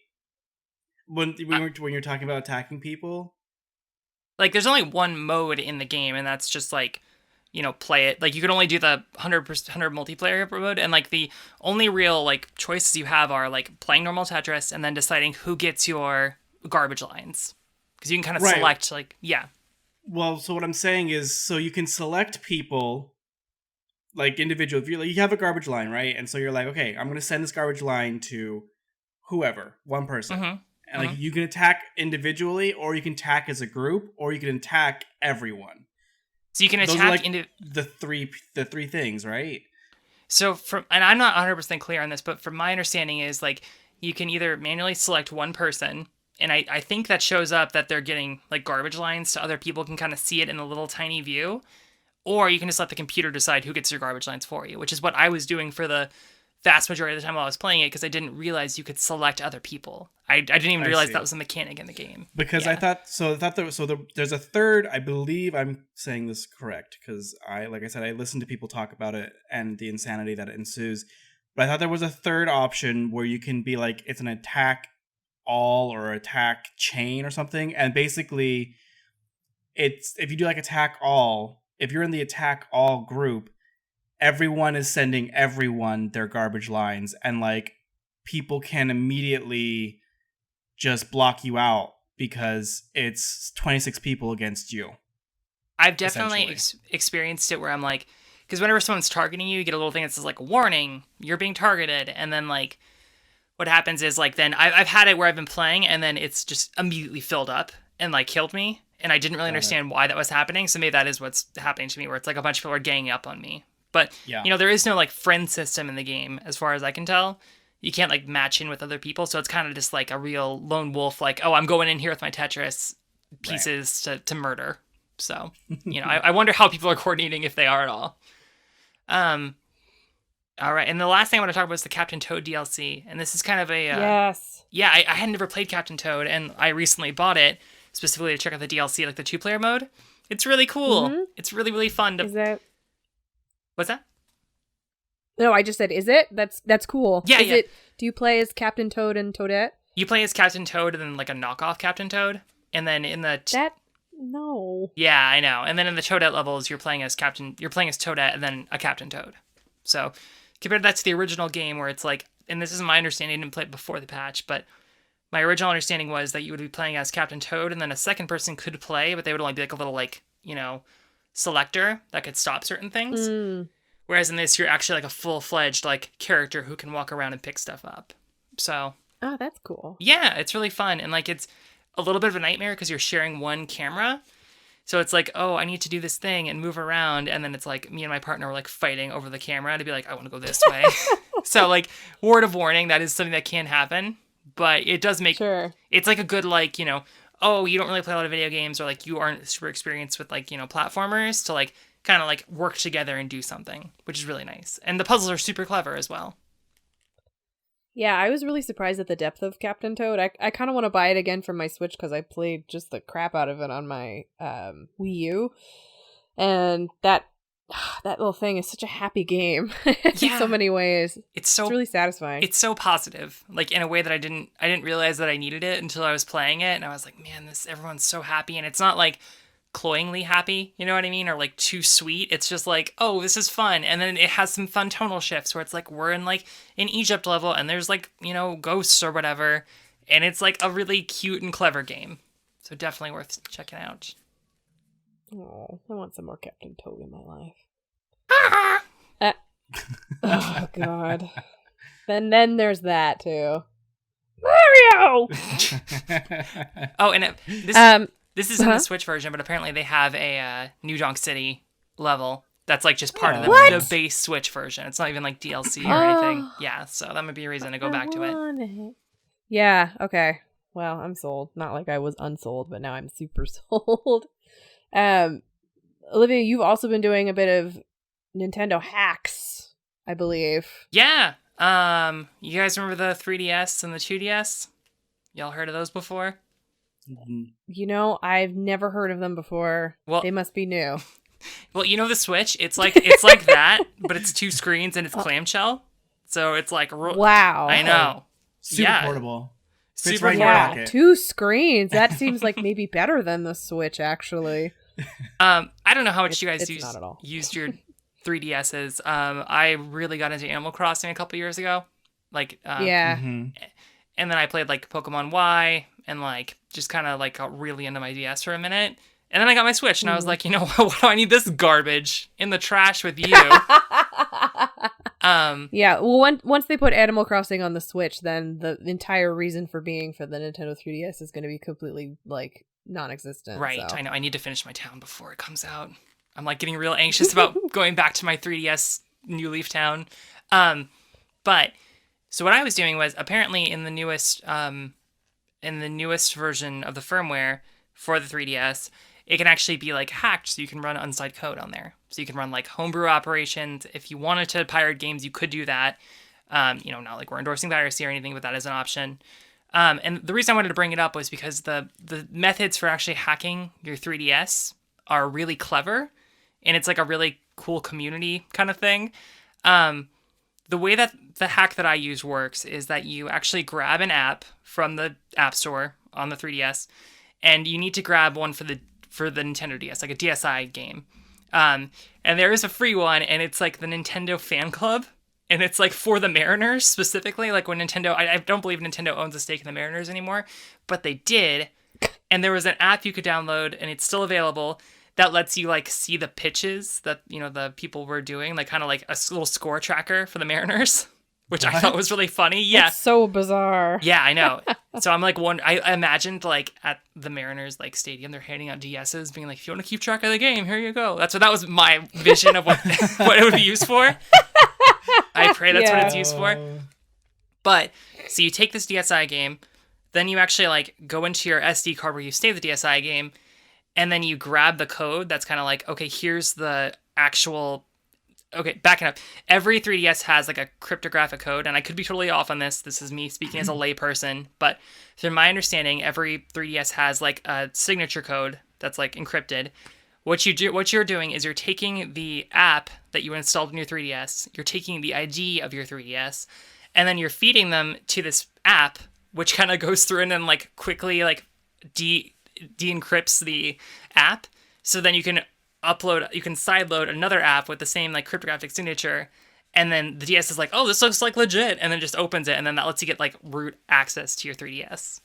When you're talking about attacking people? Like, there's only one mode in the game, and that's just, like, you know, play it. Like, you can only do the 100 multiplayer mode, and, like, the only real, like, choices you have are, like, playing normal Tetris and then deciding who gets your garbage lines. Because you can kind of select, like, yeah. Well, so what I'm saying is, so you can select people, like individual. If you have a garbage line, right? And so you're like, okay, I'm going to send this garbage line to whoever, one person. Mm-hmm. And like you can attack individually, or you can attack as a group, or you can attack everyone. So you can attack like the three things, right? So and I'm not 100% clear on this, but from my understanding is like you can either manually select one person. And I think that shows up that they're getting like garbage lines so other people can kind of see it in a little tiny view. Or you can just let the computer decide who gets your garbage lines for you, which is what I was doing for the vast majority of the time while I was playing it because I didn't realize you could select other people. I didn't even realize that was a mechanic in the game. Because I thought there's a third, I believe I'm saying this correct because I listened to people talk about it and the insanity that ensues. But I thought there was a third option where you can be like, it's an attack all or attack chain or something, and basically it's if you do like attack all, if you're in the attack all group, everyone is sending everyone their garbage lines, and like people can immediately just block you out because it's 26 people against you. I've definitely essentially. experienced it where I'm like, because whenever someone's targeting you, you get a little thing that says like, warning, you're being targeted. And then like, what happens is like, then I've had it where I've been playing and then it's just immediately filled up and like killed me. And I didn't really Got it. understand why that was happening. So maybe that is what's happening to me, where it's like a bunch of people are ganging up on me. But, Yeah. there is no like friend system in the game as far as I can tell. You can't like match in with other people. So it's kind of just like a real lone wolf, like, oh, I'm going in here with my Tetris pieces to murder. So, I wonder how people are coordinating, if they are at all. All right, and the last thing I want to talk about is the Captain Toad DLC, and this is kind of a Yes. yeah. I had never played Captain Toad, and I recently bought it specifically to check out the DLC, like the 2-player mode. It's really cool. Mhm. It's really really fun to. Is it? What's that? No, I just said, is it? That's cool. Yeah, is yeah. it? Do you play as Captain Toad and Toadette? You play as Captain Toad, and then like a knockoff Captain Toad, and then in the No. yeah, I know, and then in the Toadette levels, you're playing as Toadette, and then a Captain Toad. So compared that to the original game, where it's like, and this is my understanding, I didn't play it before the patch, but my original understanding was that you would be playing as Captain Toad, and then a second person could play, but they would only be like a little like, selector that could stop certain things. Mm. Whereas in this, you're actually like a full-fledged like character who can walk around and pick stuff up. So Oh, that's cool. yeah, it's really fun, and like it's a little bit of a nightmare because you're sharing one camera. So it's like, oh, I need to do this thing and move around. And then it's like me and my partner were like fighting over the camera to be like, I want to go this way. So like, word of warning, that is something that can happen. But it does make, Sure. it's like a good like, oh, you don't really play a lot of video games, or like you aren't super experienced with like, platformers, to like kind of like work together and do something, which is really nice. And the puzzles are super clever as well. Yeah, I was really surprised at the depth of Captain Toad. I kind of want to buy it again for my Switch because I played just the crap out of it on my Wii U. And that little thing is such a happy game in so many ways. It's really satisfying. It's so positive, like in a way that I didn't realize that I needed it until I was playing it, and I was like, man, everyone's so happy, and it's not like cloyingly happy, you know what I mean, or like too sweet. It's just like, oh, this is fun, and then it has some fun tonal shifts where it's like we're in like an Egypt level, and there's like ghosts or whatever, and it's like a really cute and clever game. So definitely worth checking out. Oh, I want some more Captain Toad in my life. Oh God. Then there's that too. Mario. Oh, and this is in the Switch version, but apparently they have a New Donk City level that's like just part of the base Switch version. It's not even like DLC or anything. Yeah, so that might be a reason to go back to it. Yeah, okay. Well, I'm sold. Not like I was unsold, but now I'm super sold. Olivia, you've also been doing a bit of Nintendo hacks, I believe. Yeah. You guys remember the 3DS and the 2DS? Y'all heard of those before? I've never heard of them before. Well, they must be new. Well, the Switch, it's like that, but it's 2 screens and it's clamshell. So it's like wow. I know. Super portable. Super portable. 2 screens. That seems like maybe better than the Switch, actually. I don't know how much you guys used your 3DSs. I really got into Animal Crossing a couple years ago. Like and then I played like Pokemon Y and like just kind of like got really into my DS for a minute. And then I got my Switch and I was like, why do I need this garbage in the trash with you? Yeah, well, once they put Animal Crossing on the Switch, then the entire reason for being for the Nintendo 3DS is going to be completely like non-existent. Right, so. I know. I need to finish my town before it comes out. I'm like getting real anxious about going back to my 3DS New Leaf Town. But so what I was doing was apparently in the newest version of the firmware for the 3DS, it can actually be like hacked, so you can run unsigned code on there. So you can run like homebrew operations. If you wanted to pirate games, you could do that. Not like we're endorsing piracy or anything, but that is an option. And the reason I wanted to bring it up was because the methods for actually hacking your 3DS are really clever, and it's like a really cool community kind of thing. The way that the hack that I use works is that you actually grab an app from the App Store on the 3DS, and you need to grab one for the Nintendo DS, like a DSi game. And there is a free one, and it's like the Nintendo Fan Club. And it's like for the Mariners specifically, like when Nintendo, I don't believe Nintendo owns a stake in the Mariners anymore, but they did. And there was an app you could download, and it's still available, that lets you like see the pitches that, you know, the people were doing, like kind of like a little score tracker for the Mariners, which I thought was really funny. Yeah. It's so bizarre. Yeah, I know. So I'm like, I imagined like at the Mariners like stadium, they're handing out DSs, being like, if you want to keep track of the game, here you go. That was my vision of what what it would be used for. I pray that's what it's used for. But so you take this DSi game, then you actually like go into your SD card where you save the DSi game, and then you grab the code that's kind of like, okay, here's the actual. Okay, backing up. Every 3DS has like a cryptographic code, and I could be totally off on this. This is me speaking as a layperson, but from my understanding, every 3DS has like a signature code that's like encrypted. What you're doing is you're taking the app that you installed in your 3DS, you're taking the ID of your 3DS, and then you're feeding them to this app, which kind of goes through and then like quickly like de-encrypts the app, so then you can sideload another app with the same like cryptographic signature, and then the DS is like, oh, this looks like legit, and then just opens it, and then that lets you get like root access to your 3DS.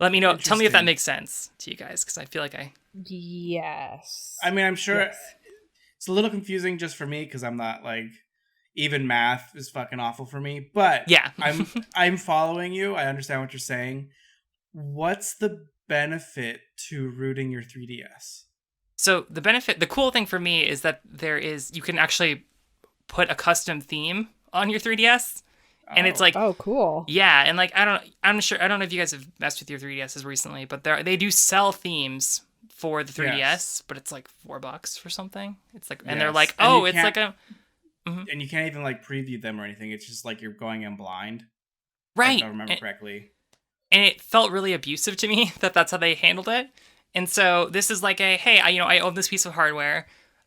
Let me know. Tell me if that makes sense to you guys, because I feel like Yes. I mean, I'm sure it's a little confusing just for me because I'm not like, even math is fucking awful for me. But yeah, I'm following you. I understand what you're saying. What's the benefit to rooting your 3DS? So the cool thing for me is that you can actually put a custom theme on your 3DS, and it's like, oh, cool. Yeah, and like I don't know if you guys have messed with your 3DSs recently, but they do sell themes for the 3DS, but it's like $4 for something. It's like, and they're like, oh, it's like a, and you can't even like preview them or anything. It's just like you're going in blind, right? If I remember correctly. And it felt really abusive to me that's how they handled it. And so this is like hey, I own this piece of hardware.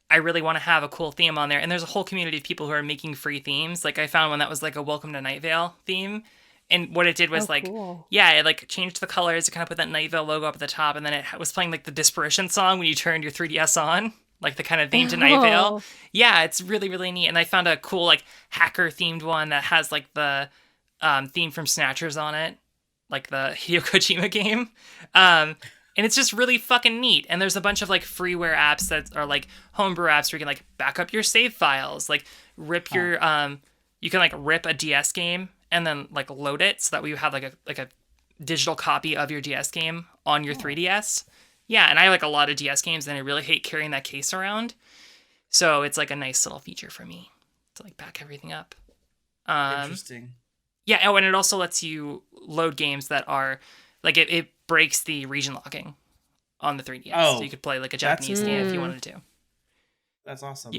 I really want to have a cool theme on there. And there's a whole community of people who are making free themes. Like I found one that was like a Welcome to Night Vale theme. And what it did was cool. It like changed the colors. It kind of put that Night Vale logo up at the top. And then it was playing like the Disparition song when you turned your 3DS on. Like the kind of theme to Night Vale. Yeah, it's really, really neat. And I found a cool like hacker themed one that has like the theme from Snatchers on it. Like the Hideo Kojima game. And it's just really fucking neat. And there's a bunch of like freeware apps that are like homebrew apps where you can like back up your save files, like rip your you can like rip a DS game and then like load it so that you have like a digital copy of your DS game on your 3DS. Yeah, and I like a lot of DS games and I really hate carrying that case around. So it's like a nice little feature for me to like back everything up. Interesting. Yeah, oh, and it also lets you load games that are like it breaks the region locking on the 3DS. So you could play like a Japanese game if you wanted to. That's awesome.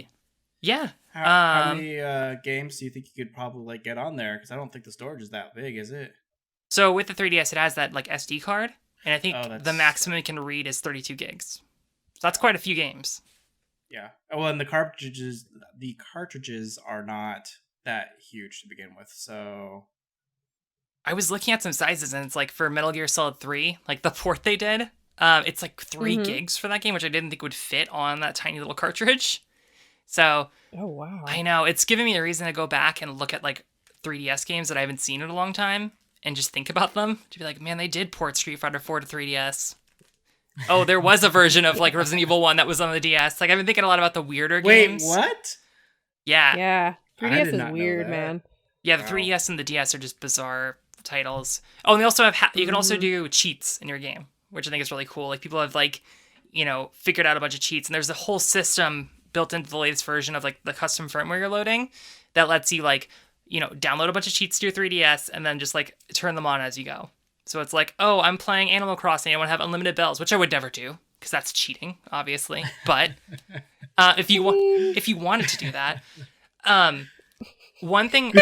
Yeah. How many games do you think you could probably like get on there? Because I don't think the storage is that big, is it? So with the 3DS, it has that like SD card, and I think the maximum it can read is 32 gigs. So that's quite a few games. Yeah. Well, and the cartridges are not that huge to begin with, so. I was looking at some sizes, and it's like for Metal Gear Solid 3, like the port they did, it's like 3 gigs for that game, which I didn't think would fit on that tiny little cartridge. So, oh wow, I know it's giving me a reason to go back and look at like 3DS games that I haven't seen in a long time, and just think about them to be like, man, they did port Street Fighter 4 to 3DS. Oh, there was a version of like Resident Evil 1 that was on the DS. Like I've been thinking a lot about the weirder games. Wait, what? Yeah. 3DS is weird, man. Yeah, the 3DS and the DS are just bizarre titles. Oh, and they also have you can also do cheats in your game, which I think is really cool. Like people have like, figured out a bunch of cheats, and there's a whole system built into the latest version of like the custom firmware you're loading that lets you like, download a bunch of cheats to your 3DS and then just like turn them on as you go. So it's like, oh, I'm playing Animal Crossing, I want to have unlimited bells, which I would never do because that's cheating, obviously. But if you wanted to do that, one thing.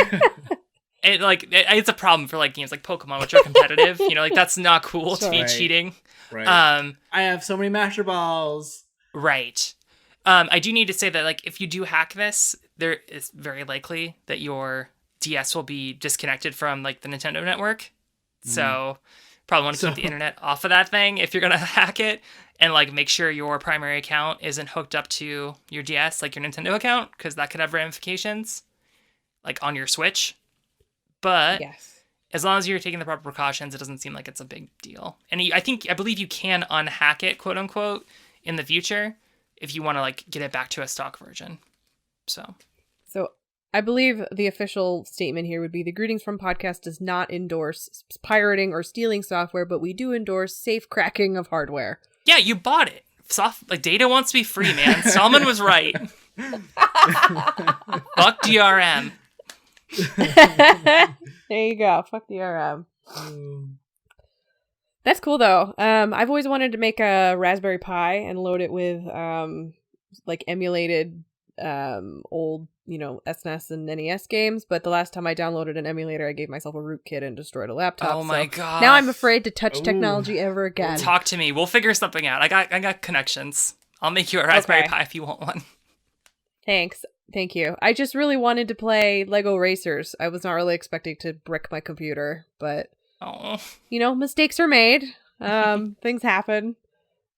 It's a problem for like games like Pokemon, which are competitive. Like that's not cool to be cheating. Right. I have so many Master Balls. Right. I do need to say that like if you do hack this, there is very likely that your DS will be disconnected from like the Nintendo network. So probably want to keep the internet off of that thing if you're gonna hack it, and like make sure your primary account isn't hooked up to your DS, like your Nintendo account, because that could have ramifications, like on your Switch. But as long as you're taking the proper precautions, it doesn't seem like it's a big deal. And I believe you can unhack it, quote unquote, in the future if you want to like get it back to a stock version. So I believe the official statement here would be the Greetings from Podcast does not endorse pirating or stealing software, but we do endorse safe cracking of hardware. Yeah, you bought it. Like data wants to be free, man. Salman was right. Fuck DRM. There you go. Fuck DRM. That's cool though. I've always wanted to make a Raspberry Pi and load it with like emulated old, SNES and NES games, but the last time I downloaded an emulator, I gave myself a rootkit and destroyed a laptop. Oh my god. Now I'm afraid to touch technology ever again. Talk to me. We'll figure something out. I got connections. I'll make you a Raspberry Pi if you want one. Thanks. Thank you. I just really wanted to play Lego Racers. I was not really expecting to brick my computer, but mistakes are made. Things happen,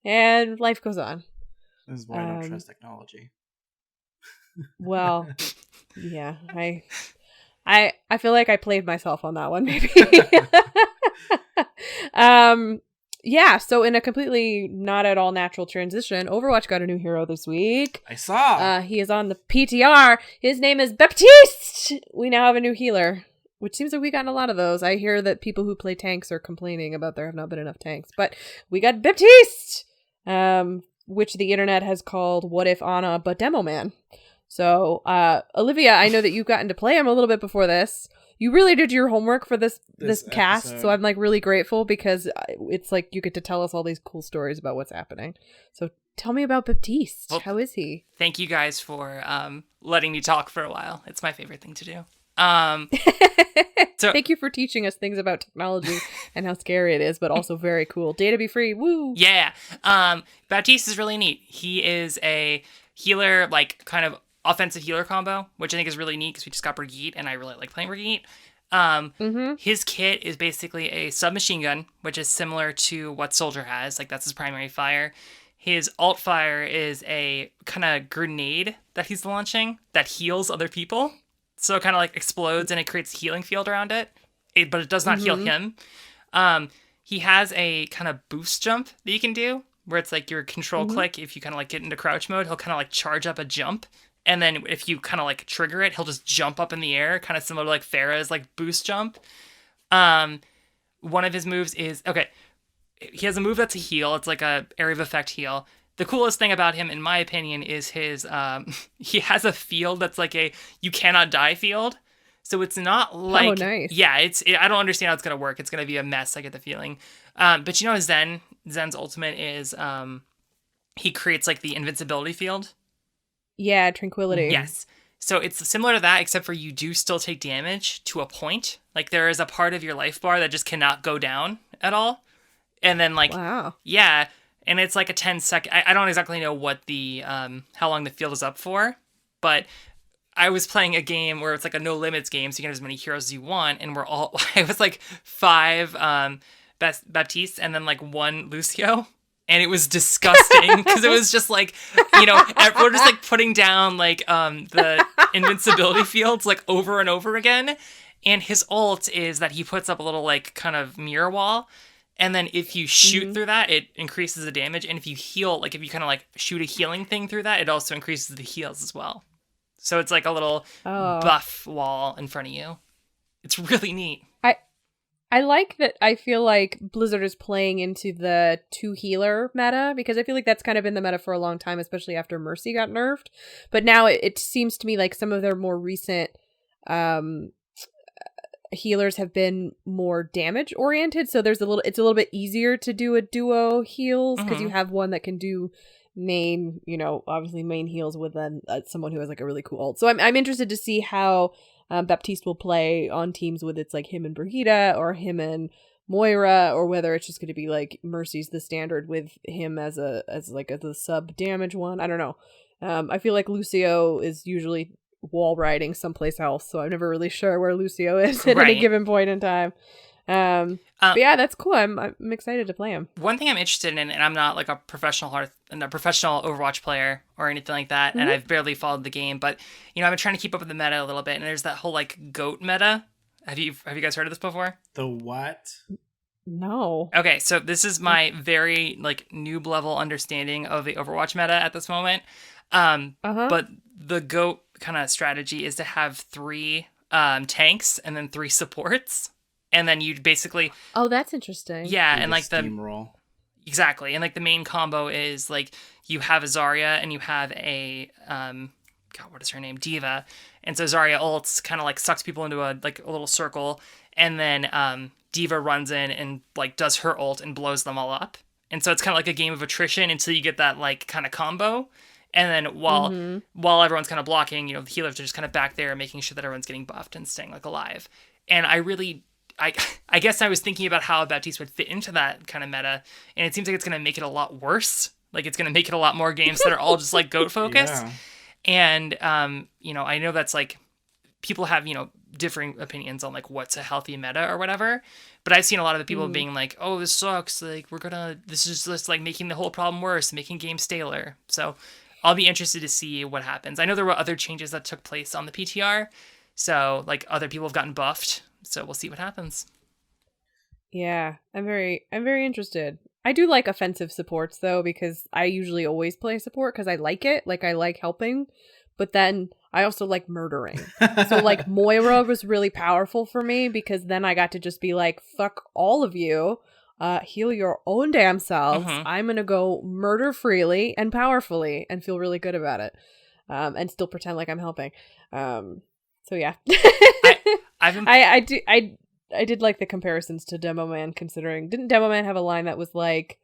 and life goes on. This is why I don't trust technology. Well, yeah, I feel like I played myself on that one, maybe. Yeah, so in a completely not at all natural transition, Overwatch got a new hero this week. I saw. He is on the PTR. His name is Baptiste. We now have a new healer, which seems like we've gotten a lot of those. I hear that people who play tanks are complaining about there have not been enough tanks, but we got Baptiste, which the internet has called What If Ana but Demo Man. So, Olivia, I know that you've gotten to play him a little bit before this. You really did your homework for this cast, so I'm like really grateful because it's like you get to tell us all these cool stories about what's happening. So tell me about Baptiste. Well, how is he? Thank you guys for letting me talk for a while. It's my favorite thing to do. So thank you for teaching us things about technology and how scary it is, but also very cool. Data be free. Woo! Yeah. Baptiste is really neat. He is a healer, like kind of offensive healer combo, which I think is really neat because we just got Brigitte and I really like playing Brigitte. His kit is basically a submachine gun, which is similar to what Soldier has. Like that's his primary fire. His alt fire is a kind of grenade that he's launching that heals other people. So it kind of like explodes and it creates a healing field around it, but it does not heal him. He has a kind of boost jump that you can do where it's like your control click. If you kind of like get into crouch mode, he'll kind of like charge up a jump. And then if you kind of like trigger it, he'll just jump up in the air, kind of similar to like Pharah's like boost jump. One of his moves is, he has a move that's a heal. It's like a area of effect heal. The coolest thing about him, in my opinion, is his, he has a field that's like a you cannot die field. So it's not like, oh, nice. Yeah, I don't understand how it's going to work. It's going to be a mess, I get the feeling. But Zen's ultimate is, he creates like the invincibility field. Yeah, tranquility. Yes. So it's similar to that, except for you do still take damage to a point. Like there is a part of your life bar that just cannot go down at all. And then like, wow. Yeah. And it's like a 10-second, I don't exactly know what the, how long the field is up for, but I was playing a game where it's like a no limits game. So you can have as many heroes as you want. And it was like 5 Baptiste and then like 1 Lucio. And it was disgusting because it was just like, we're just like putting down like the invincibility fields like over and over again. And his ult is that he puts up a little like kind of mirror wall. And then if you shoot through that, it increases the damage. And if you heal, like if you kind of like shoot a healing thing through that, it also increases the heals as well. So it's like a little buff wall in front of you. It's really neat. I like that. I feel like Blizzard is playing into the 2 healer meta because I feel like that's kind of been the meta for a long time, especially after Mercy got nerfed. But now it seems to me like some of their more recent healers have been more damage oriented. So it's a little bit easier to do a duo heals because you have one that can do main, obviously main heals with then someone who has like a really cool ult. So I'm interested to see how Baptiste will play on teams with it's like him and Brigitte or him and Moira, or whether it's just going to be like Mercy's the standard with him as the sub damage one. I don't know. I feel like Lucio is usually wall riding someplace else, so I'm never really sure where Lucio is at any given point in time. But yeah, that's cool. I'm excited to play him. One thing I'm interested in, and I'm not like a professional Overwatch player or anything like that, and I've barely followed the game, but I've been trying to keep up with the meta a little bit, and there's that whole like goat meta. Have you guys heard of this before? The what? No. Okay, so this is my very like noob level understanding of the Overwatch meta at this moment. But the GOAT kind of strategy is to have 3 tanks and then 3 supports, and then you basically that's interesting. Yeah, and like the steamroll. Exactly, and like the main combo is like you have a Zarya and you have a God, what is her name? Diva, and so Zarya ults, kind of like sucks people into a little circle, and then Diva runs in and like does her ult and blows them all up. And so it's kind of like a game of attrition until you get that like kind of combo. And then while everyone's kind of blocking, the healers are just kind of back there making sure that everyone's getting buffed and staying like alive. And I guess I was thinking about how Baptiste would fit into that kind of meta, and it seems like it's going to make it a lot worse. Like it's going to make it a lot more games that are all just like GOAT focused. Yeah. And I know that's like people have, differing opinions on like what's a healthy meta or whatever, but I've seen a lot of the people being like, oh, this sucks, like this is just like making the whole problem worse, making games staler. So I'll be interested to see what happens. I know there were other changes that took place on the PTR, so like other people have gotten buffed, so we'll see what happens. Yeah, I'm very interested. I do like offensive supports though, because I usually always play support because I like it, like I like helping, but then I also like murdering. So like Moira was really powerful for me because then I got to just be like, fuck all of you, heal your own damn selves. I'm gonna go murder freely and powerfully and feel really good about it, and still pretend like I'm helping. So yeah, I did like the comparisons to Demo Man, considering didn't Demo Man have a line that was like,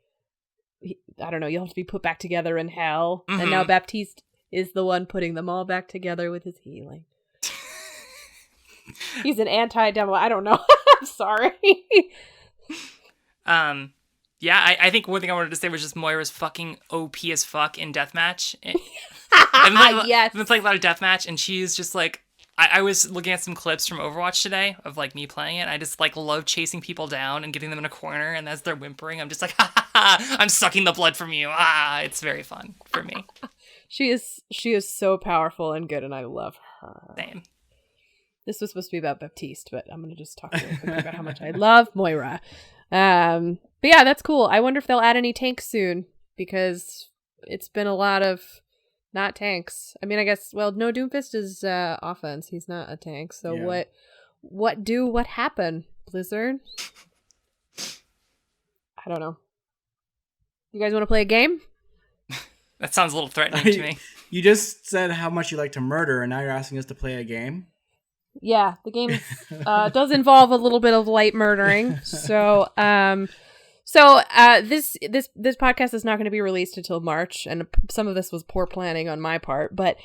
I don't know, you'll have to be put back together in hell, and now Baptiste is the one putting them all back together with his healing. He's an anti-Demo. I don't know. I'm sorry. Yeah, I think one thing I wanted to say was just Moira's fucking OP as fuck in Deathmatch. I've been playing a lot of Deathmatch, and she's just like, I was looking at some clips from Overwatch today of like me playing it. I just like love chasing people down and getting them in a corner, and as they're whimpering, I'm just like, ha ha ha, I'm sucking the blood from you. It's very fun for me. She is so powerful and good, and I love her. Same. This was supposed to be about Baptiste, but I'm gonna just talk real quick about how much I love Moira. But yeah, that's cool. I wonder if they'll add any tanks soon, because it's been a lot of not tanks. I mean, I guess, well, no, Doomfist is offense. He's not a tank. So yeah. What happened, Blizzard? I don't know. You guys want to play a game? That sounds a little threatening to me. You just said how much you like to murder, and now you're asking us to play a game? Yeah, the game does involve a little bit of light murdering. So this podcast is not going to be released until March, and some of this was poor planning on my part. But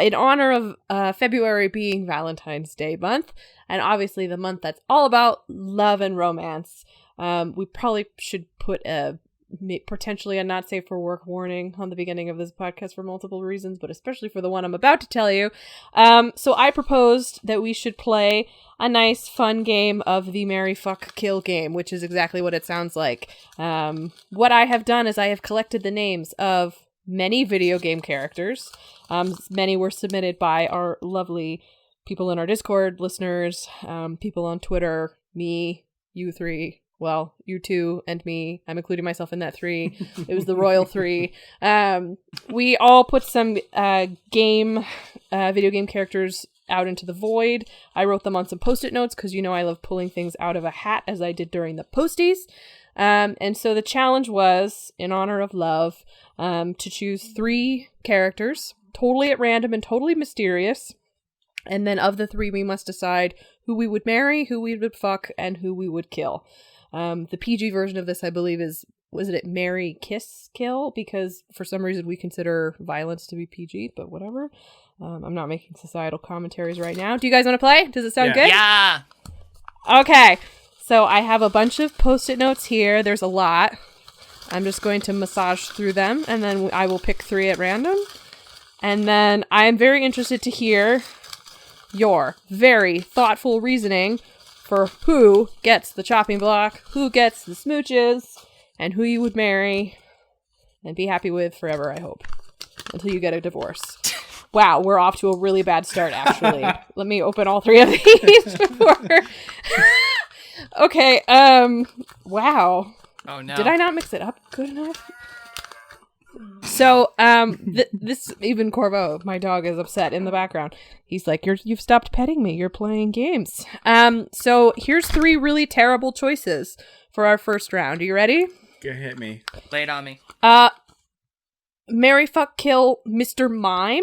in honor of February being Valentine's Day month, and obviously the month that's all about love and romance, we probably should put potentially a not safe for work warning on the beginning of this podcast for multiple reasons, but especially for the one I'm about to tell you. So I proposed that we should play a nice fun game of the Marry Fuck Kill game, which is exactly what it sounds like. What I have done is I have collected the names of many video game characters. Many were submitted by our lovely people in our Discord, listeners, people on Twitter, me, you three. Well, you two and me. I'm including myself in that 3. It was the royal 3. We all put some video game characters out into the void. I wrote them on some Post-it notes because I love pulling things out of a hat, as I did during the posties. And so the challenge was, in honor of love, to choose 3 characters, totally at random and totally mysterious. And then of the 3, we must decide who we would marry, who we would fuck, and who we would kill. The PG version of this, I believe, was it Marry, Kiss, Kill? Because for some reason we consider violence to be PG, but whatever. I'm not making societal commentaries right now. Do you guys want to play? Does it sound good? Yeah. Okay. So I have a bunch of Post-it notes here. There's a lot. I'm just going to massage through them, and then I will pick 3 at random. And then I am very interested to hear your very thoughtful reasoning for who gets the chopping block, who gets the smooches, and who you would marry and be happy with forever, I hope, until you get a divorce. Wow, we're off to a really bad start, actually. Let me open all 3 of these before. Okay, wow. Oh no. Did I not mix it up good enough? So, this even Corvo, my dog, is upset in the background. He's like, "You've stopped petting me. You're playing games." So here's 3 really terrible choices for our first round. Are you ready? Go hit me. Lay it on me. Marry, fuck, kill Mr. Mime,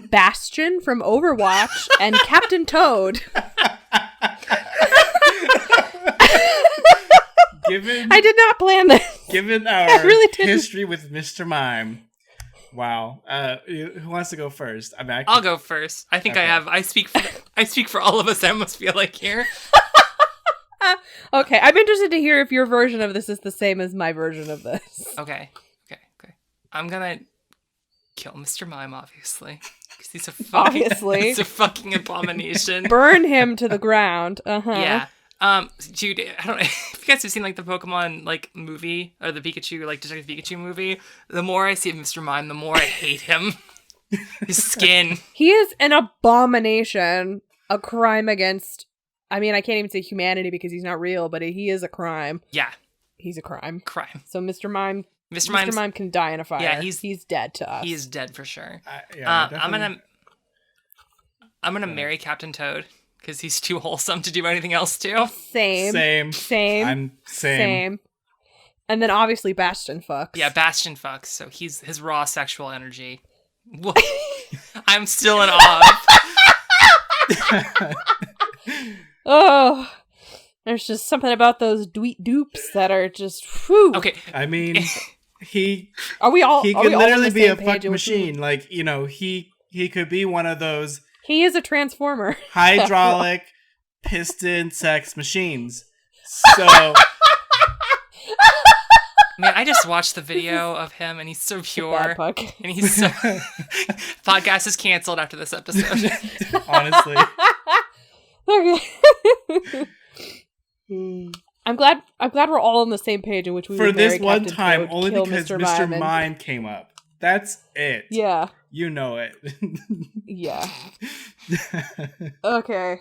Bastion from Overwatch, and Captain Toad. I did not plan this. Given our really didn't. history with Mr. Mime, wow. Who wants to go first? I'll go first. I think Okay. I speak for all of us. I almost feel like here. Okay, I'm interested to hear if your version of this is the same as my version of this. Okay. I'm gonna kill Mr. Mime, obviously, because he's a fucking, Obviously. he's a fucking abomination. Burn him to the ground. Uh-huh. Yeah. Dude, I don't know if you guys have seen like the Pokemon like movie or the Pikachu like Detective Pikachu movie. The more I see Mr. Mime, the more I hate him. His skin. He is an abomination, a crime against, I mean, I can't even say humanity because he's not real, but he is a crime. Yeah. He's a crime. Crime. So Mr. Mime Mr. Mime can die in a fire. Yeah, he's dead to us. He is dead for sure. I'm I'm gonna marry Captain Toad because he's too wholesome to do anything else to. Same. I'm same. And then obviously Bastion fucks. Yeah, Bastion fucks, so he's his raw sexual energy. I'm still in awe of. Oh, there's just something about those dupes that are just whew. Okay. I mean, he Are we all? he are could we all on literally the be a same page fuck in which machine. Like, you know, he could be one of those He is a transformer. hydraulic piston sex machines. So Man, I just watched the video of him and he's so pure. Bad And he's so podcast is canceled after this episode. honestly, Okay. I'm glad we're all on the same page in which we for would this marry one Captain time, Toad, only kill because Mr. Mime, and- Mime came up. That's it. Yeah. You know it. Yeah. Okay.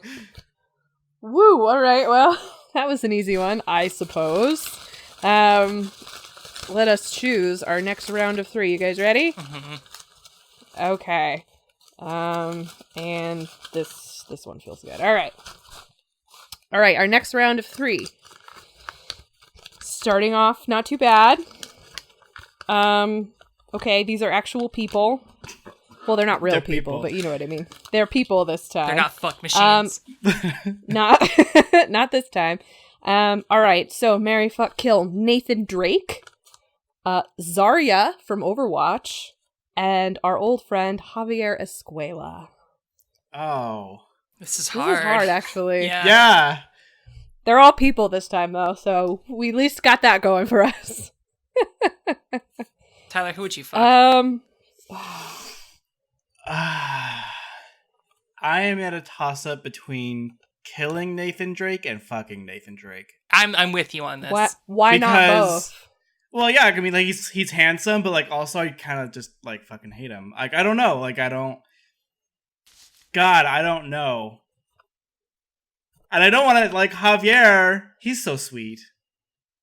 Woo, alright, well, that was an easy one, I suppose. Let us choose our next round of 3. You guys ready? Mm-hmm. Okay. And this one feels good. Alright, our next round of 3. Starting off not too bad. Okay, these are actual people. Well, they're not real They're people, people. but you know what I mean. They're people this time. They're not fuck machines. Not not this time. All right. So marry, fuck, kill Nathan Drake, Zarya from Overwatch, and our old friend Javier Escuela. Oh. This is This hard. is hard, actually. Yeah. Yeah. They're all people this time, though, so we at least got that going for us. Tyler, who would you fuck? I am at a toss-up between killing Nathan Drake and fucking Nathan Drake. I'm with you on this. Why not both? Well, yeah, I mean, like, he's handsome, but, like, also I kind of just, like, fucking hate him. Like, I don't know. Like, I don't know. And I don't want to, like, Javier, he's so sweet.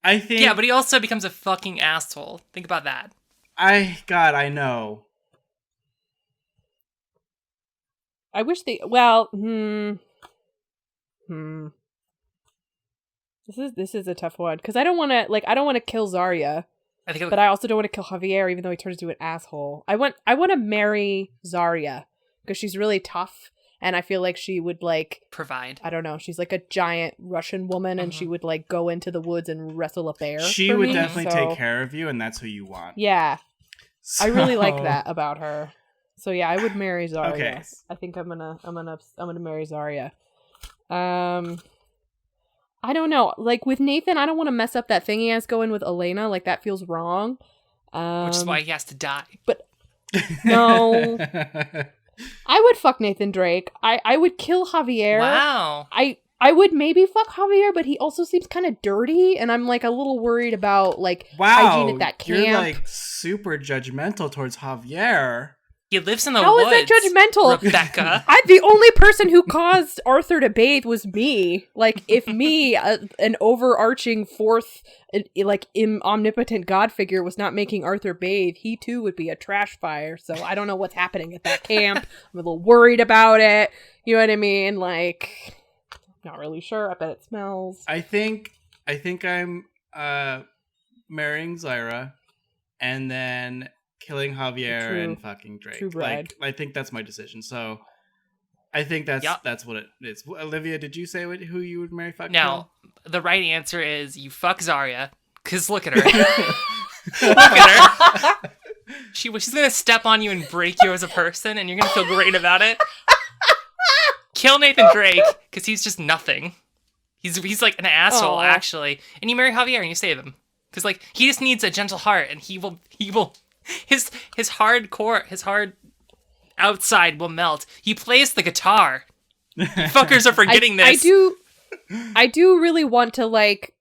I think... Yeah, but he also becomes a fucking asshole. Think about that. I know. I wish they. Well, This is a tough one because I don't want to kill Zarya, I think. but I also don't want to kill Javier, even though he turns into an asshole. I want to marry Zarya because she's really tough, and I feel like she would like provide. I don't know. She's like a giant Russian woman, and she would like go into the woods and wrestle a bear. She for would me, definitely so- take care of you, and that's who you want. Yeah, I really like So- that about her. So yeah, I would marry Zarya. Okay. I think I'm gonna marry Zarya. I don't know. Like with Nathan, I don't want to mess up that thing he has going with Elena. Like that feels wrong. Which is why he has to die. No. I would fuck Nathan Drake. I would kill Javier. Wow. I would maybe fuck Javier, but he also seems kind of dirty, and I'm like a little worried about like hygiene at that camp. You're like super judgmental towards Javier. He lives in the How woods. is that judgmental? Rebecca. The only person who caused Arthur to bathe was me. Like, if me, an overarching fourth, omnipotent god figure was not making Arthur bathe, he too would be a trash fire. So I don't know what's happening at that camp. I'm a little worried about it. You know what I mean? Like, not really sure. I bet it smells. I think I'm marrying Zyra, and then killing Javier and fucking Drake. True bride. Like, I think that's my decision. So I think that's what it is. Olivia, did you say who you would marry? Fuck. Now, the right answer is you fuck Zarya, because look at her. Look at her. She's gonna step on you and break you as a person, and you're gonna feel great about it. Kill Nathan Drake, because he's just nothing. He's like an asshole, actually. And you marry Javier and you save him. Because, like, he just needs a gentle heart, and he will his hard outside will melt. He plays the guitar. You fuckers are forgetting this. I do really want to, like,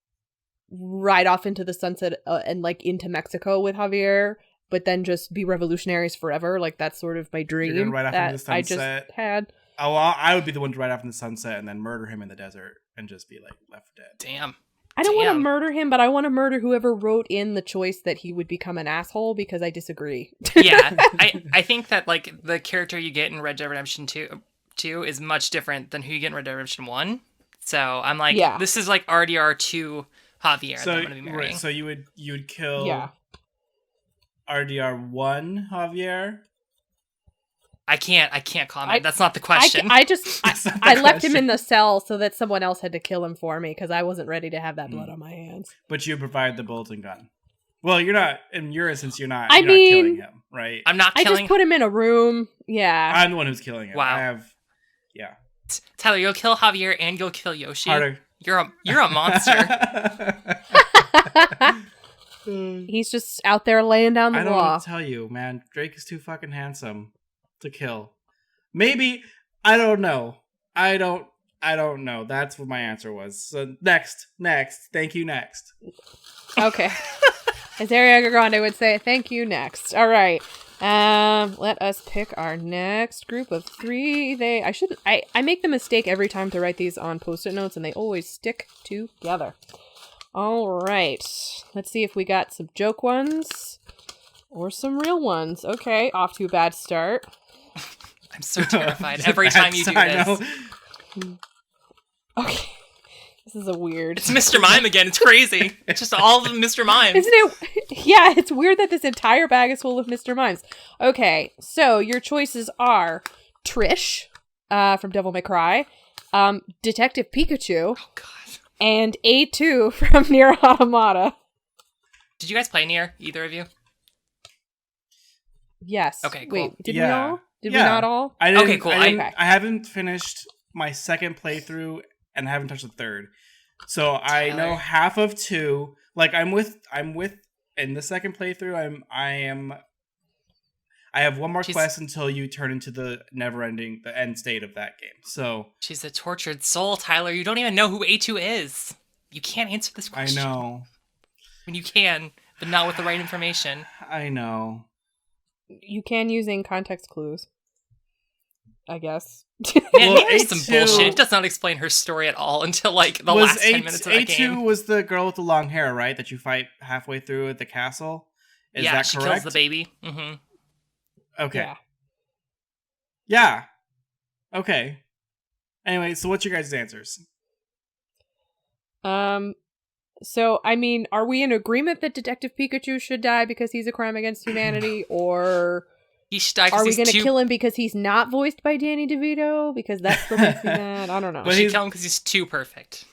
ride off into the sunset and, like, into Mexico with Javier, but then just be revolutionaries forever. Like, that's sort of my dream ride off into the sunset. I just had. Oh, well, I would be the one to ride off in the sunset and then murder him in the desert and just be, like, left for dead. Damn. I don't want to murder him, but I want to murder whoever wrote in the choice that he would become an asshole, because I disagree. Yeah, I think that, like, the character you get in Red Dead Redemption 2 is much different than who you get in Red Dead Redemption 1. So I'm like, this is like RDR2 Javier that I'm going to be marrying. Right, so you would kill RDR1 Javier? I can't comment. That's not the question. I left him in the cell so that someone else had to kill him for me, because I wasn't ready to have that blood on my hands. But you provide the bullet and gun. Well, you're not, in your instance, you're not killing him, right? I'm not killing him. I just put him in a room. Yeah. I'm the one who's killing him. Wow. Tyler, you'll kill Javier and you'll kill Yoshi. Harder. You're a monster. He's just out there laying down the law. I don't know what to tell you, man. Drake is too fucking handsome to kill. Maybe. I don't know. I don't know. That's what my answer was. So next. Thank you, next. Okay. As Ariana Grande would say, thank you, next. All right. Let us pick our next group of 3. I make the mistake every time to write these on Post-it notes, and they always stick together. All right. Let's see if we got some joke ones or some real ones. Okay, off to a bad start. I'm so terrified every time you do this. Okay. This is a weird... It's Mr. Mime again. It's crazy. It's just all of Mr. Mimes. Isn't it? Yeah, it's weird that this entire bag is full of Mr. Mimes. Okay, so your choices are Trish from Devil May Cry, Detective Pikachu, and A2 from Nier Automata. Did you guys play Nier, either of you? Yes. Okay, cool. Wait, did we all? Did we not all? Okay, cool. I haven't finished my second playthrough and I haven't touched the third. So I know half of 2. Like I'm with in the second playthrough I have one more quest until you turn into the end state of that game. So she's a tortured soul, Tyler. You don't even know who A2 is. You can't answer this question. I know. When you can, but not with the right information. I know. You can using context clues, I guess. Man, Nier's some bullshit. It does not explain her story at all until like the last 10 minutes of that game. A2 was the girl with the long hair, right? That you fight halfway through at the castle. Is that correct? She kills the baby. Mm-hmm. Okay. Yeah. Okay. Anyway, so what's your guys' answers? So, I mean, are we in agreement that Detective Pikachu should die because he's a crime against humanity, or he should die are we going to kill him because he's not voiced by Danny DeVito? Because that's the makes me mad. I don't know. We should kill him because he's too perfect.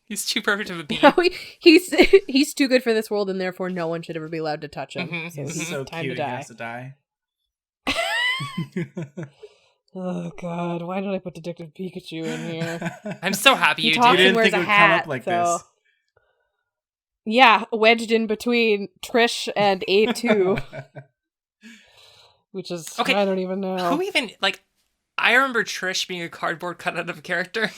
He's too perfect of a being. No, he's too good for this world, and therefore no one should ever be allowed to touch him. Mm-hmm. So he's so time cute. to die. He has to die. Oh God! Why did I put Detective Pikachu in here? I'm so happy you did. You didn't wears think it would hat, come up like this. Yeah, wedged in between Trish and A2. Which is, I don't even know. Who even, like, I remember Trish being a cardboard cutout of a character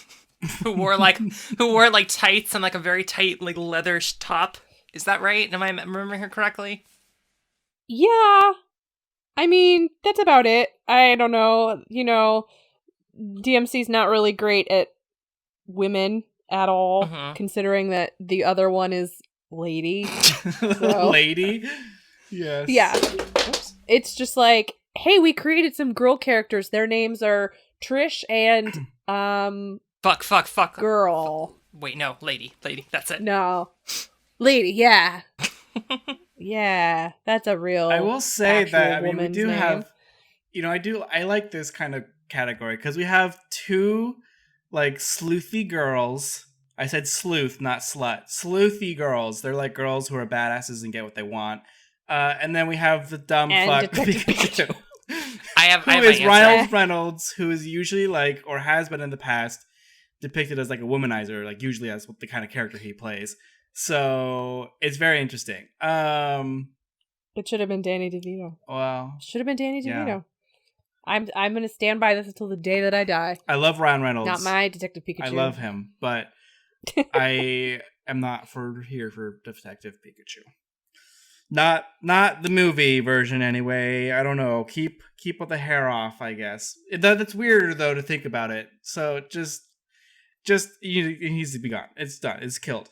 who wore tights and, like, a very tight, like, leather top. Is that right? Am I remembering her correctly? Yeah. I mean, that's about it. I don't know. DMC's not really great at women at all, considering that the other one is lady. So. Lady? Yes. Yeah. Oops. It's just like, hey, we created some girl characters. Their names are Trish and Fuck. Girl. Wait, no, lady. That's it. No. Lady, yeah. Yeah, that's a real I will say that, we do name. have, I like this kind of category because we have two, like, sleuthy girls. I said sleuth, not slut. Sleuthy girls. They're like girls who are badasses and get what they want. And then we have the dumb fuck Pikachu. Who is Ryan Reynolds, who is usually like, or has been in the past, depicted as like a womanizer, like usually as the kind of character he plays. So it's very interesting. It should have been Danny DeVito. Well, should have been Danny DeVito. Yeah. I'm gonna stand by this until the day that I die. I love Ryan Reynolds. Not my Detective Pikachu. I love him, but I am not here for Detective Pikachu. Not the movie version anyway. I don't know. Keep with the hair off, I guess. That's weirder though to think about it. So just he needs to be gone. It's done. It's killed.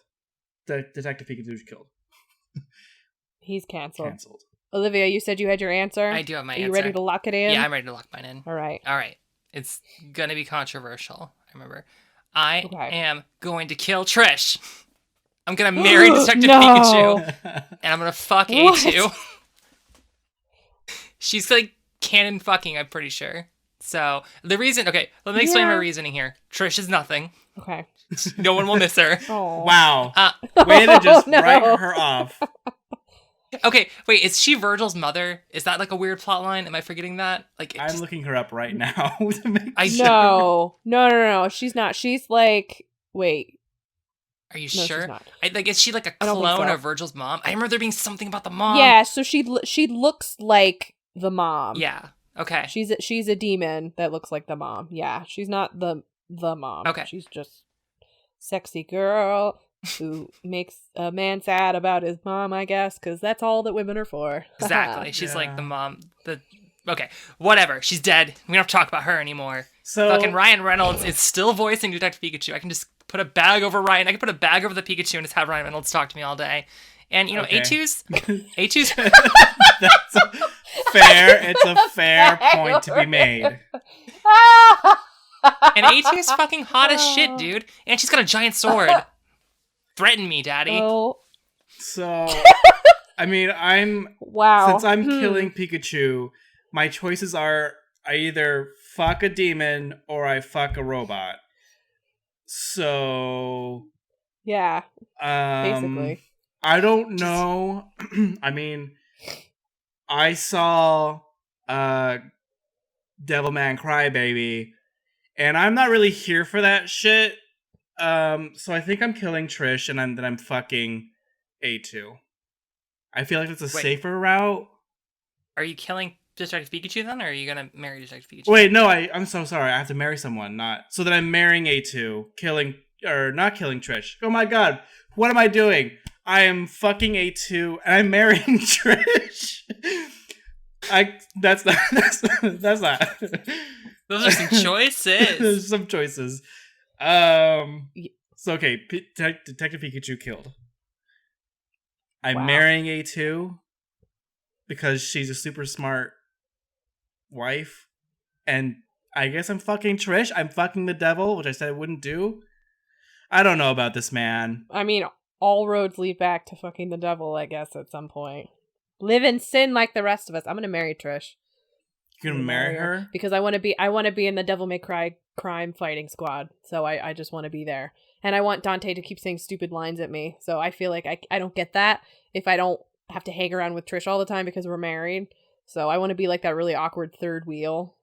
Detective Pikachu's killed. He's canceled. Olivia, you said you had your answer? I do have my answer. Are you ready to lock it in? Yeah, I'm ready to lock mine in. All right. It's going to be controversial. I remember. I am going to kill Trish. I'm going to marry Detective Pikachu. And I'm going to fuck A2. She's like canon fucking, I'm pretty sure. So the reason, let me explain my reasoning here. Trish is nothing. Okay. No one will miss her. Oh. Wow. Way to just write her off. Okay, wait, is she Virgil's mother? Is that like a weird plot line? Am I forgetting that? I'm looking her up right now to make sure. No. She's not. She's like, wait. Are you no, sure? She's not. Is she like a clone of Virgil's mom? I remember there being something about the mom. Yeah, so she looks like the mom. Yeah. Okay. She's a demon that looks like the mom. Yeah, she's not the mom. Okay. She's just sexy girl who makes a man sad about his mom, I guess, because that's all that women are for. Exactly. She's like the mom. Okay, whatever. She's dead. We don't have to talk about her anymore. So fucking Ryan Reynolds is still voicing Detective Pikachu. I can just put a bag over Ryan. I can put a bag over the Pikachu and just have Ryan Reynolds talk to me all day. And A2's That's fair. It's a fair point to be made. And A2's fucking hot as shit, dude. And she's got a giant sword. Threaten me, daddy. Oh. So, I mean, since I'm killing Pikachu, my choices are I either fuck a demon or I fuck a robot. So, yeah, basically. I don't know. I mean, I saw Devilman Crybaby, and I'm not really here for that shit. So I think I'm killing Trish, and then I'm fucking A2. I feel like it's a safer route. Are you killing Detective Pikachu then, or are you gonna marry Detective Pikachu? Wait, no, I'm so sorry. I have to marry someone, so that I'm marrying A2, not killing Trish. Oh my god, what am I doing? I am fucking A2, and I'm marrying Trish. That's not. Those are some choices. There's some choices. So okay, Detective Pikachu killed. I'm marrying A2 because she's a super smart wife, and I guess I'm fucking Trish. I'm fucking the devil, which I said I wouldn't do. I don't know about this, man. I mean, all roads lead back to fucking the devil, I guess, at some point. Live in sin like the rest of us. I'm gonna marry Trish. You're gonna marry her? Because I want to be in the Devil May Cry crime fighting squad. So I just want to be there. And I want Dante to keep saying stupid lines at me. So I feel like I don't get that if I don't have to hang around with Trish all the time because we're married. So I want to be like that really awkward third wheel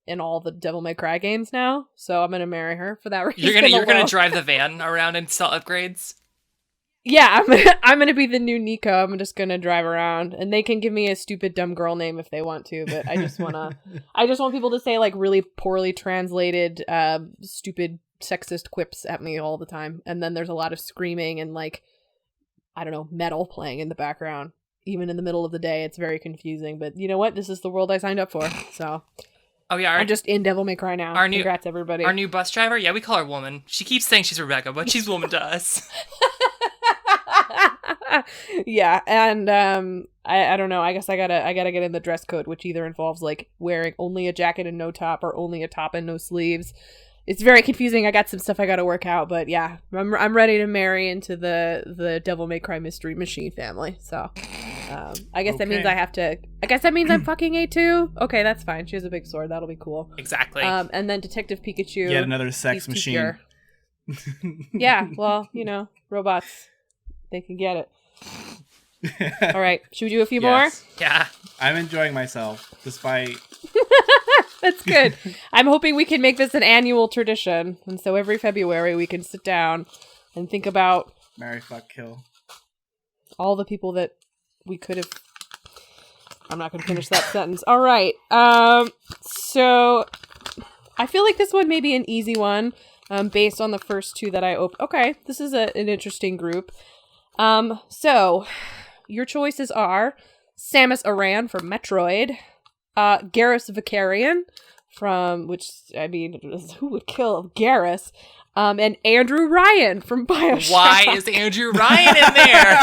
in all the Devil May Cry games now. So I'm gonna marry her for that reason. You're gonna drive the van around and sell upgrades? Yeah, I'm gonna be the new Nico. I'm just gonna drive around, and they can give me a stupid dumb girl name if they want to. But I just want people to say like really poorly translated, stupid sexist quips at me all the time, and then there's a lot of screaming and like, I don't know, metal playing in the background. even in the middle of the day. It's very confusing, but you know what? This is the world I signed up for. So, Oh yeah, I'm just in Devil May Cry now. Congrats, everybody. Our new bus driver. Yeah, we call her woman. She keeps saying she's Rebecca, but she's woman to us. Yeah, and I don't know. I guess I gotta get in the dress code, which either involves like wearing only a jacket and no top, or only a top and no sleeves. It's very confusing. I got some stuff I gotta work out, but yeah, I'm ready to marry into the Devil May Cry Mystery Machine family. So, I guess that means I have to. I guess that means I'm fucking A2. Okay, that's fine. She has a big sword. That'll be cool. Exactly. And then Detective Pikachu. Yet another sex machine. Yeah. Well, robots, they can get it. All right. Should we do a few more? Yeah. I'm enjoying myself, despite... That's good. I'm hoping we can make this an annual tradition. And so every February we can sit down and think about... Marry, fuck, kill. All the people that we could have... I'm not going to finish that sentence. All right. So I feel like this one may be an easy one based on the first two that I opened. Okay. This is an interesting group. So your choices are Samus Aran from Metroid, Garrus Vicarian from, which, I mean, who would kill Garrus? And Andrew Ryan from BioShock. Why is Andrew Ryan in there?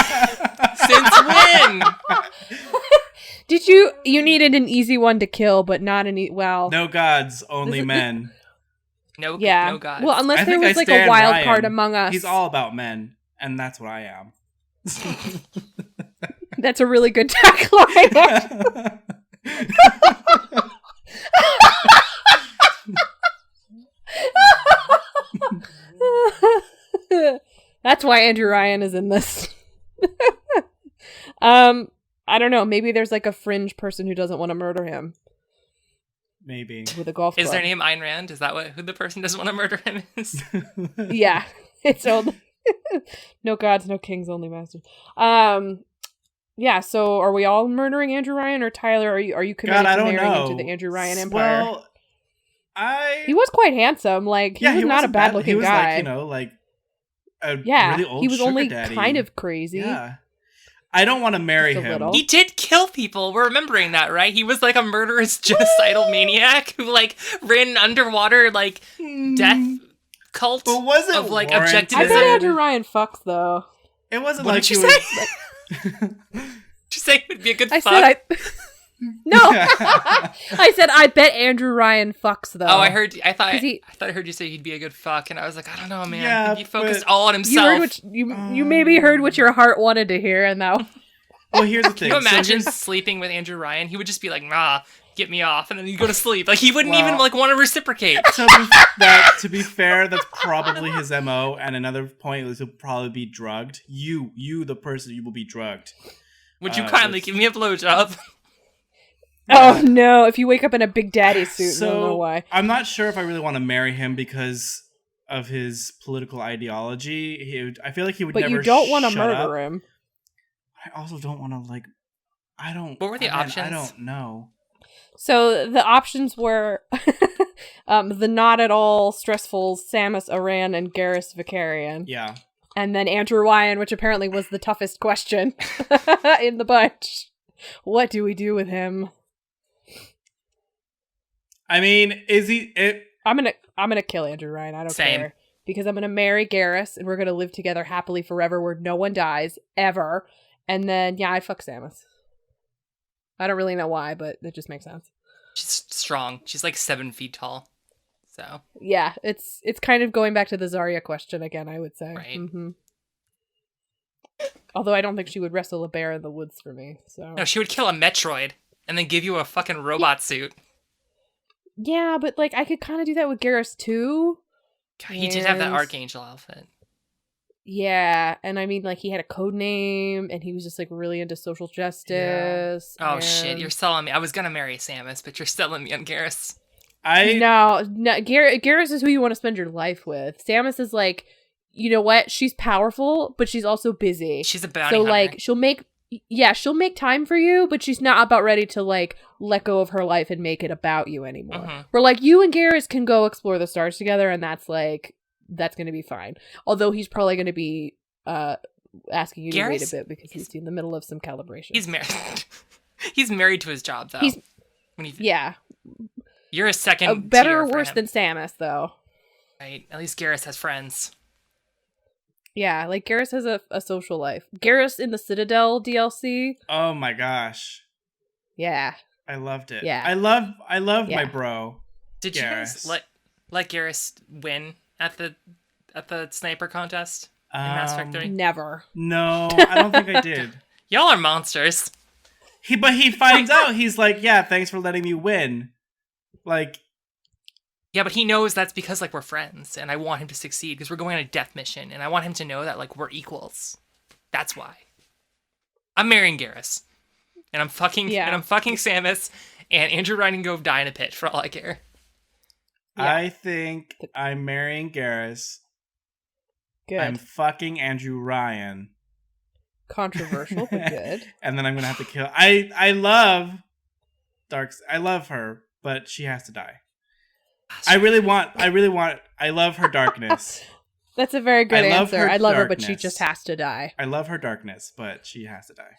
Since when? Did you needed an easy one to kill, but not No gods, only men. No gods. Well, unless there was like a wild Ryan. card among us. He's all about men, and that's what I am. That's a really good tagline. That's why Andrew Ryan is in this. I don't know. Maybe there's like a fringe person who doesn't want to murder him. Maybe. With a golf club. Is their name Ayn Rand? Is that who the person doesn't want to murder him is? Yeah. It's only no gods, no kings, only masters. Yeah, so are we all murdering Andrew Ryan, or Tyler, are you committed to marrying into the Andrew Ryan empire? Well, he was quite handsome. Like, he was not a bad looking guy. He was like, a really old he was only daddy. kind of crazy. Yeah. I don't want to marry him. Little. He did kill people. We're remembering that, right? He was like a murderous, genocidal maniac who like ran an underwater like death cult but was it of like warranted? I objectivism. bet Andrew Ryan fucks though. It wasn't What like did he you was. say? Did you say it would be a good fuck? No. I said I bet Andrew Ryan fucks though. Oh, I thought I heard you say he'd be a good fuck, and I was like, I don't know, man. Yeah, he focused all on You himself. heard you maybe heard what your heart wanted to hear, and now. Well, here's the thing. Can you imagine So sleeping with Andrew Ryan? He would just be like, nah, get me off, and then he'd go to sleep. Like, he wouldn't even like want to reciprocate. to be fair, that's probably his MO. And another point is he'll probably be drugged. You, the person, you will be drugged. Would you kindly give me a blowjob? Oh no! If you wake up in a Big Daddy suit, So, I don't know why. I'm not sure if I really want to marry him because of his political ideology. I feel like he would But never you don't want to shut murder up. him. I also don't want to I don't. What were the options? I don't know. So the options were the not at all stressful Samus Aran and Garrus Vicarian. Yeah. And then Andrew Ryan, which apparently was the toughest question in the bunch. What do we do with him? I mean, is he? I'm gonna kill Andrew Ryan. I don't care. Because I'm gonna marry Garrus and we're gonna live together happily forever where no one dies ever. And then I fuck Samus. I don't really know why, but it just makes sense. She's strong. She's like 7 feet tall. So yeah, it's kind of going back to the Zarya question again, I would say. Right. Mm-hmm. Although I don't think she would wrestle a bear in the woods for me. So no, she would kill a Metroid and then give you a fucking robot suit. Yeah, but like I could kind of do that with Garrus too. God, he did have that Archangel outfit. Yeah, and I mean, like, he had a code name, and he was just, like, really into social justice. Yeah. Oh, shit, you're selling me. I was gonna marry Samus, but you're selling me on Garrus. No, Garrus is who you want to spend your life with. Samus is, like, you know what? She's powerful, but she's also busy. She's a bounty hunter. So, like, she'll make time for you, but she's not about ready to, like, let go of her life and make it about you anymore. Mm-hmm. Where, like, you and Garrus can go explore the stars together, and that's, like... that's going to be fine. Although he's probably going to be asking you to wait a Garrus- bit because he's in the middle of some calibration. He's married. He's married to his job, though. Yeah. You're a second Better tier or for worse him. than Samus, though. Right. At least Garrus has friends. Yeah, like Garrus has a social life. Garrus in the Citadel DLC. Oh my gosh. Yeah. I loved it. Yeah. I love Yeah. my bro. Did you guys let Garrus win at the sniper contest in Mass Effect 3? Never. No, I don't think I did. Y'all are monsters. But he finds out. He's like, yeah, thanks for letting me win. Like, Yeah, but he knows that's because like we're friends, and I want him to succeed because we're going on a death mission, and I want him to know that like we're equals. That's why. I'm marrying Garrus, and I'm fucking Samus, and Andrew Ryan can go die in a pit for all I care. Yeah. I think I'm marrying Garrus. Good. I'm fucking Andrew Ryan. Controversial, but good. And then I'm gonna have to kill. I love I love her, but she has to die. I love her darkness. That's a very good answer. I love her, but she darkness. just has to die. I love her darkness, but she has to die.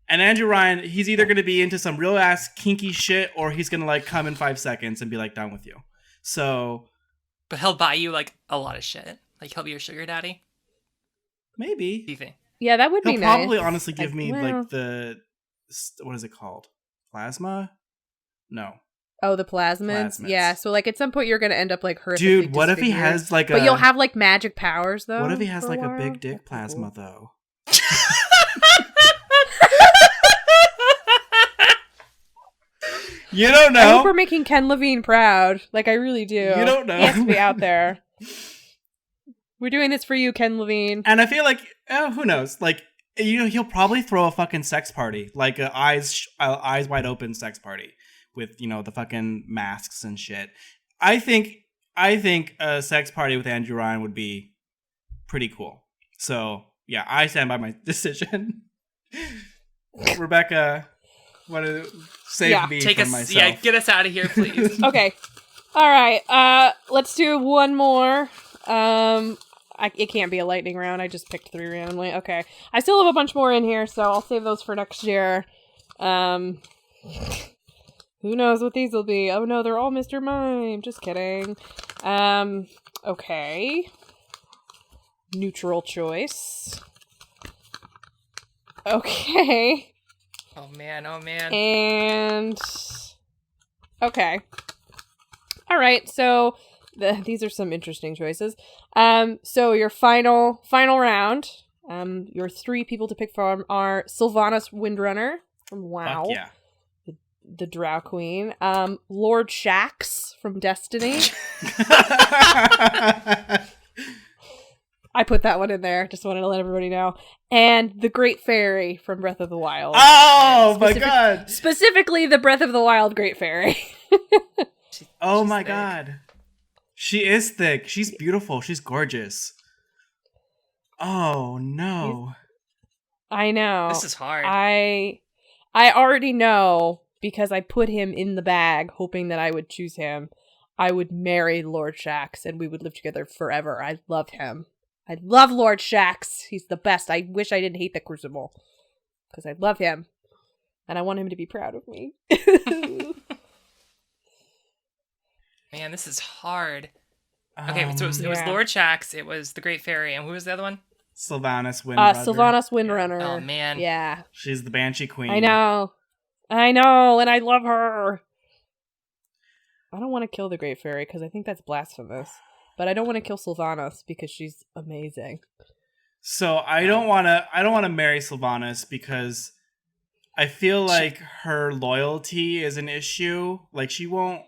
And Andrew Ryan, he's either going to be into some real ass kinky shit, or he's going to like come in 5 seconds and be like done with you. So, But he'll buy you like a lot of shit. Like he'll be your sugar daddy. maybe What do you think? Yeah, that would be he'll nice. probably honestly give me well- like the what is it called? Plasma? No. Oh, the plasmids? Plasmids. Yeah, so like at some point you're going to end up like horrifically Dude, what if he disfigured. has like But you'll have like magic powers though. What if he has for like a while? big dick That'd be plasma cool. though? You don't I hope know. we're making Ken Levine proud. Like I really do. You don't know. He has to be out there. We're doing this for you, Ken Levine. And I feel like, who knows? Like, he'll probably throw a fucking sex party, like a eyes wide open sex party with the fucking masks and shit. I think a sex party with Andrew Ryan would be pretty cool. So yeah, I stand by my decision. Rebecca, want to save me Take from us, myself? yeah, get us out of here, please. Okay. All right. Let's do one more. It can't be a lightning round. I just picked 3 randomly. Okay. I still have a bunch more in here, so I'll save those for next year. Who knows what these will be? Oh no, they're all Mr. Mime. Just kidding. Okay. Neutral choice. Okay. Oh man. And okay. All right. So these are some interesting choices. So your final round. Your 3 people to pick from are Sylvanas Windrunner from WoW. Fuck yeah. The Drow Queen. Lord Shax from Destiny. I put that one in there. Just wanted to let everybody know. And the Great Fairy from Breath of the Wild. Oh my god. Specifically the Breath of the Wild Great Fairy. Oh She's my thick. god. She is thick. She's beautiful. She's gorgeous. Oh no. I know. This is hard. I already know because I put him in the bag hoping that I would choose him. I would marry Lord Shax and we would live together forever. I love him. I love Lord Shax. He's the best. I wish I didn't hate the Crucible because I love him and I want him to be proud of me. Man, this is hard. Okay, so it was yeah. Lord Shax, it was the Great Fairy, and who was the other one? Sylvanas Windrunner. Sylvanas Windrunner. Oh man. Yeah. She's the Banshee Queen. I know, and I love her. I don't want to kill the Great Fairy because I think that's blasphemous. But I don't want to kill Sylvanas because she's amazing. So I don't want to marry Sylvanas because I feel like her loyalty is an issue. Like she won't.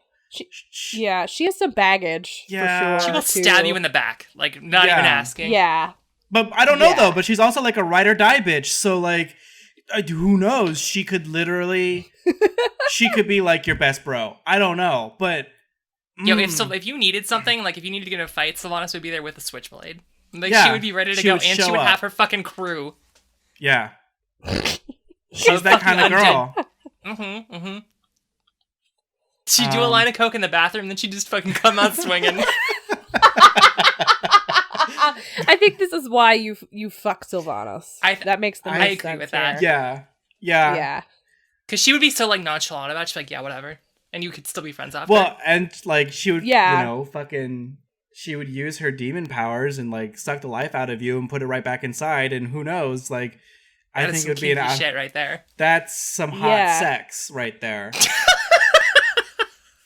Yeah, she has some baggage. Yeah. for sure. She will too. stab you in the back, like not even asking. Yeah. But I don't know Yeah. though. But she's also like a ride or die bitch. So like, who knows? She could literally, she could be like your best bro. I don't know. But Yo, if you needed something, like if you needed to get in a fight, Sylvanas would be there with a switchblade. Like Yeah, she would be ready to she go, would and she show would up. have her fucking crew. yeah, she's that kind of girl. Mm-hmm. She'd do a line of coke in the bathroom, then she'd just fucking come out swinging. I I think this is why you fuck Sylvanas. That makes the most I agree sense with that. Yeah. Because she would be so like nonchalant about it. She's like, yeah, whatever. And you could still be friends after. Well, and like she would, she would use her demon powers and like suck the life out of you and put it right back inside. And who knows? Like, I think it would be an shit right there. That's some hot sex right there.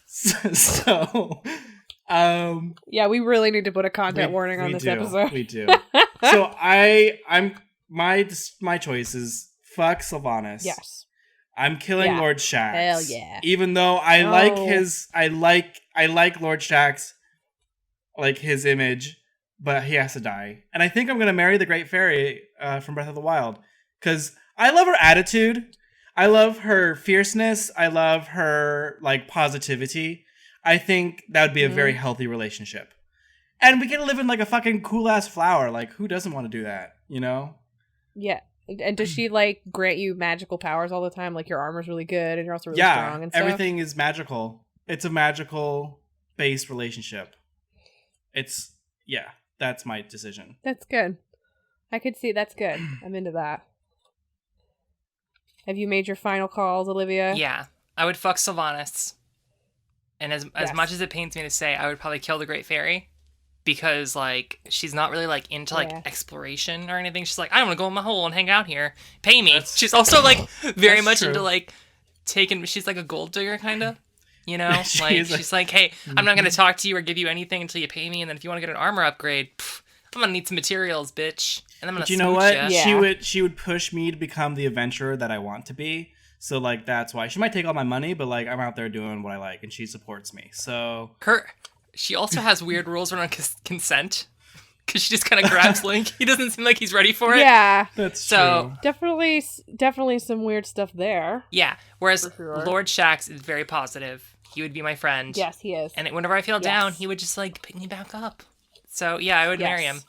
So, we really need to put a content warning on this episode. We do. So my choice is fuck Sylvanas. Yes. I'm killing Lord Shax. Hell yeah. Even though I like Lord Shax, like his image, but he has to die. And I think I'm gonna marry the Great Fairy from Breath of the Wild. Because I love her attitude. I love her fierceness. I love her like positivity. I think that would be a very healthy relationship. And we get to live in like a fucking cool ass flower. Like, who doesn't want to do that? You know? Yeah. And does she like grant you magical powers all the time? Like your armor's really good and you're also really strong and stuff? Everything is magical. It's a magical based relationship. That's my decision. That's good. I could see that's good. I'm into that. Have you made your final calls, Olivia? Yeah. I would fuck Sylvanas. And as much as it pains me to say, I would probably kill the Great Fairy. Because, like, she's not really, like, into, like, exploration or anything. She's like, I don't want to go in my hole and hang out here. Pay me. She's also, like, very much into, like, she's like a gold digger, kind of. You know? She's like, hey, I'm not going to talk to you or give you anything until you pay me. And then if you want to get an armor upgrade, I'm going to need some materials, bitch. And I'm going to you know what? Yeah. She would push me to become the adventurer that I want to be. So, like, that's why. She might take all my money, but, like, I'm out there doing what I like. And she supports me. So... She also has weird rules around consent. Because she just kind of grabs Link. He doesn't seem like he's ready for it. Yeah. That's true. Definitely some weird stuff there. Yeah. Whereas Lord Shax is very positive. He would be my friend. Yes, he is. And whenever I feel down, he would just, like, pick me back up. So, yeah, I would marry him.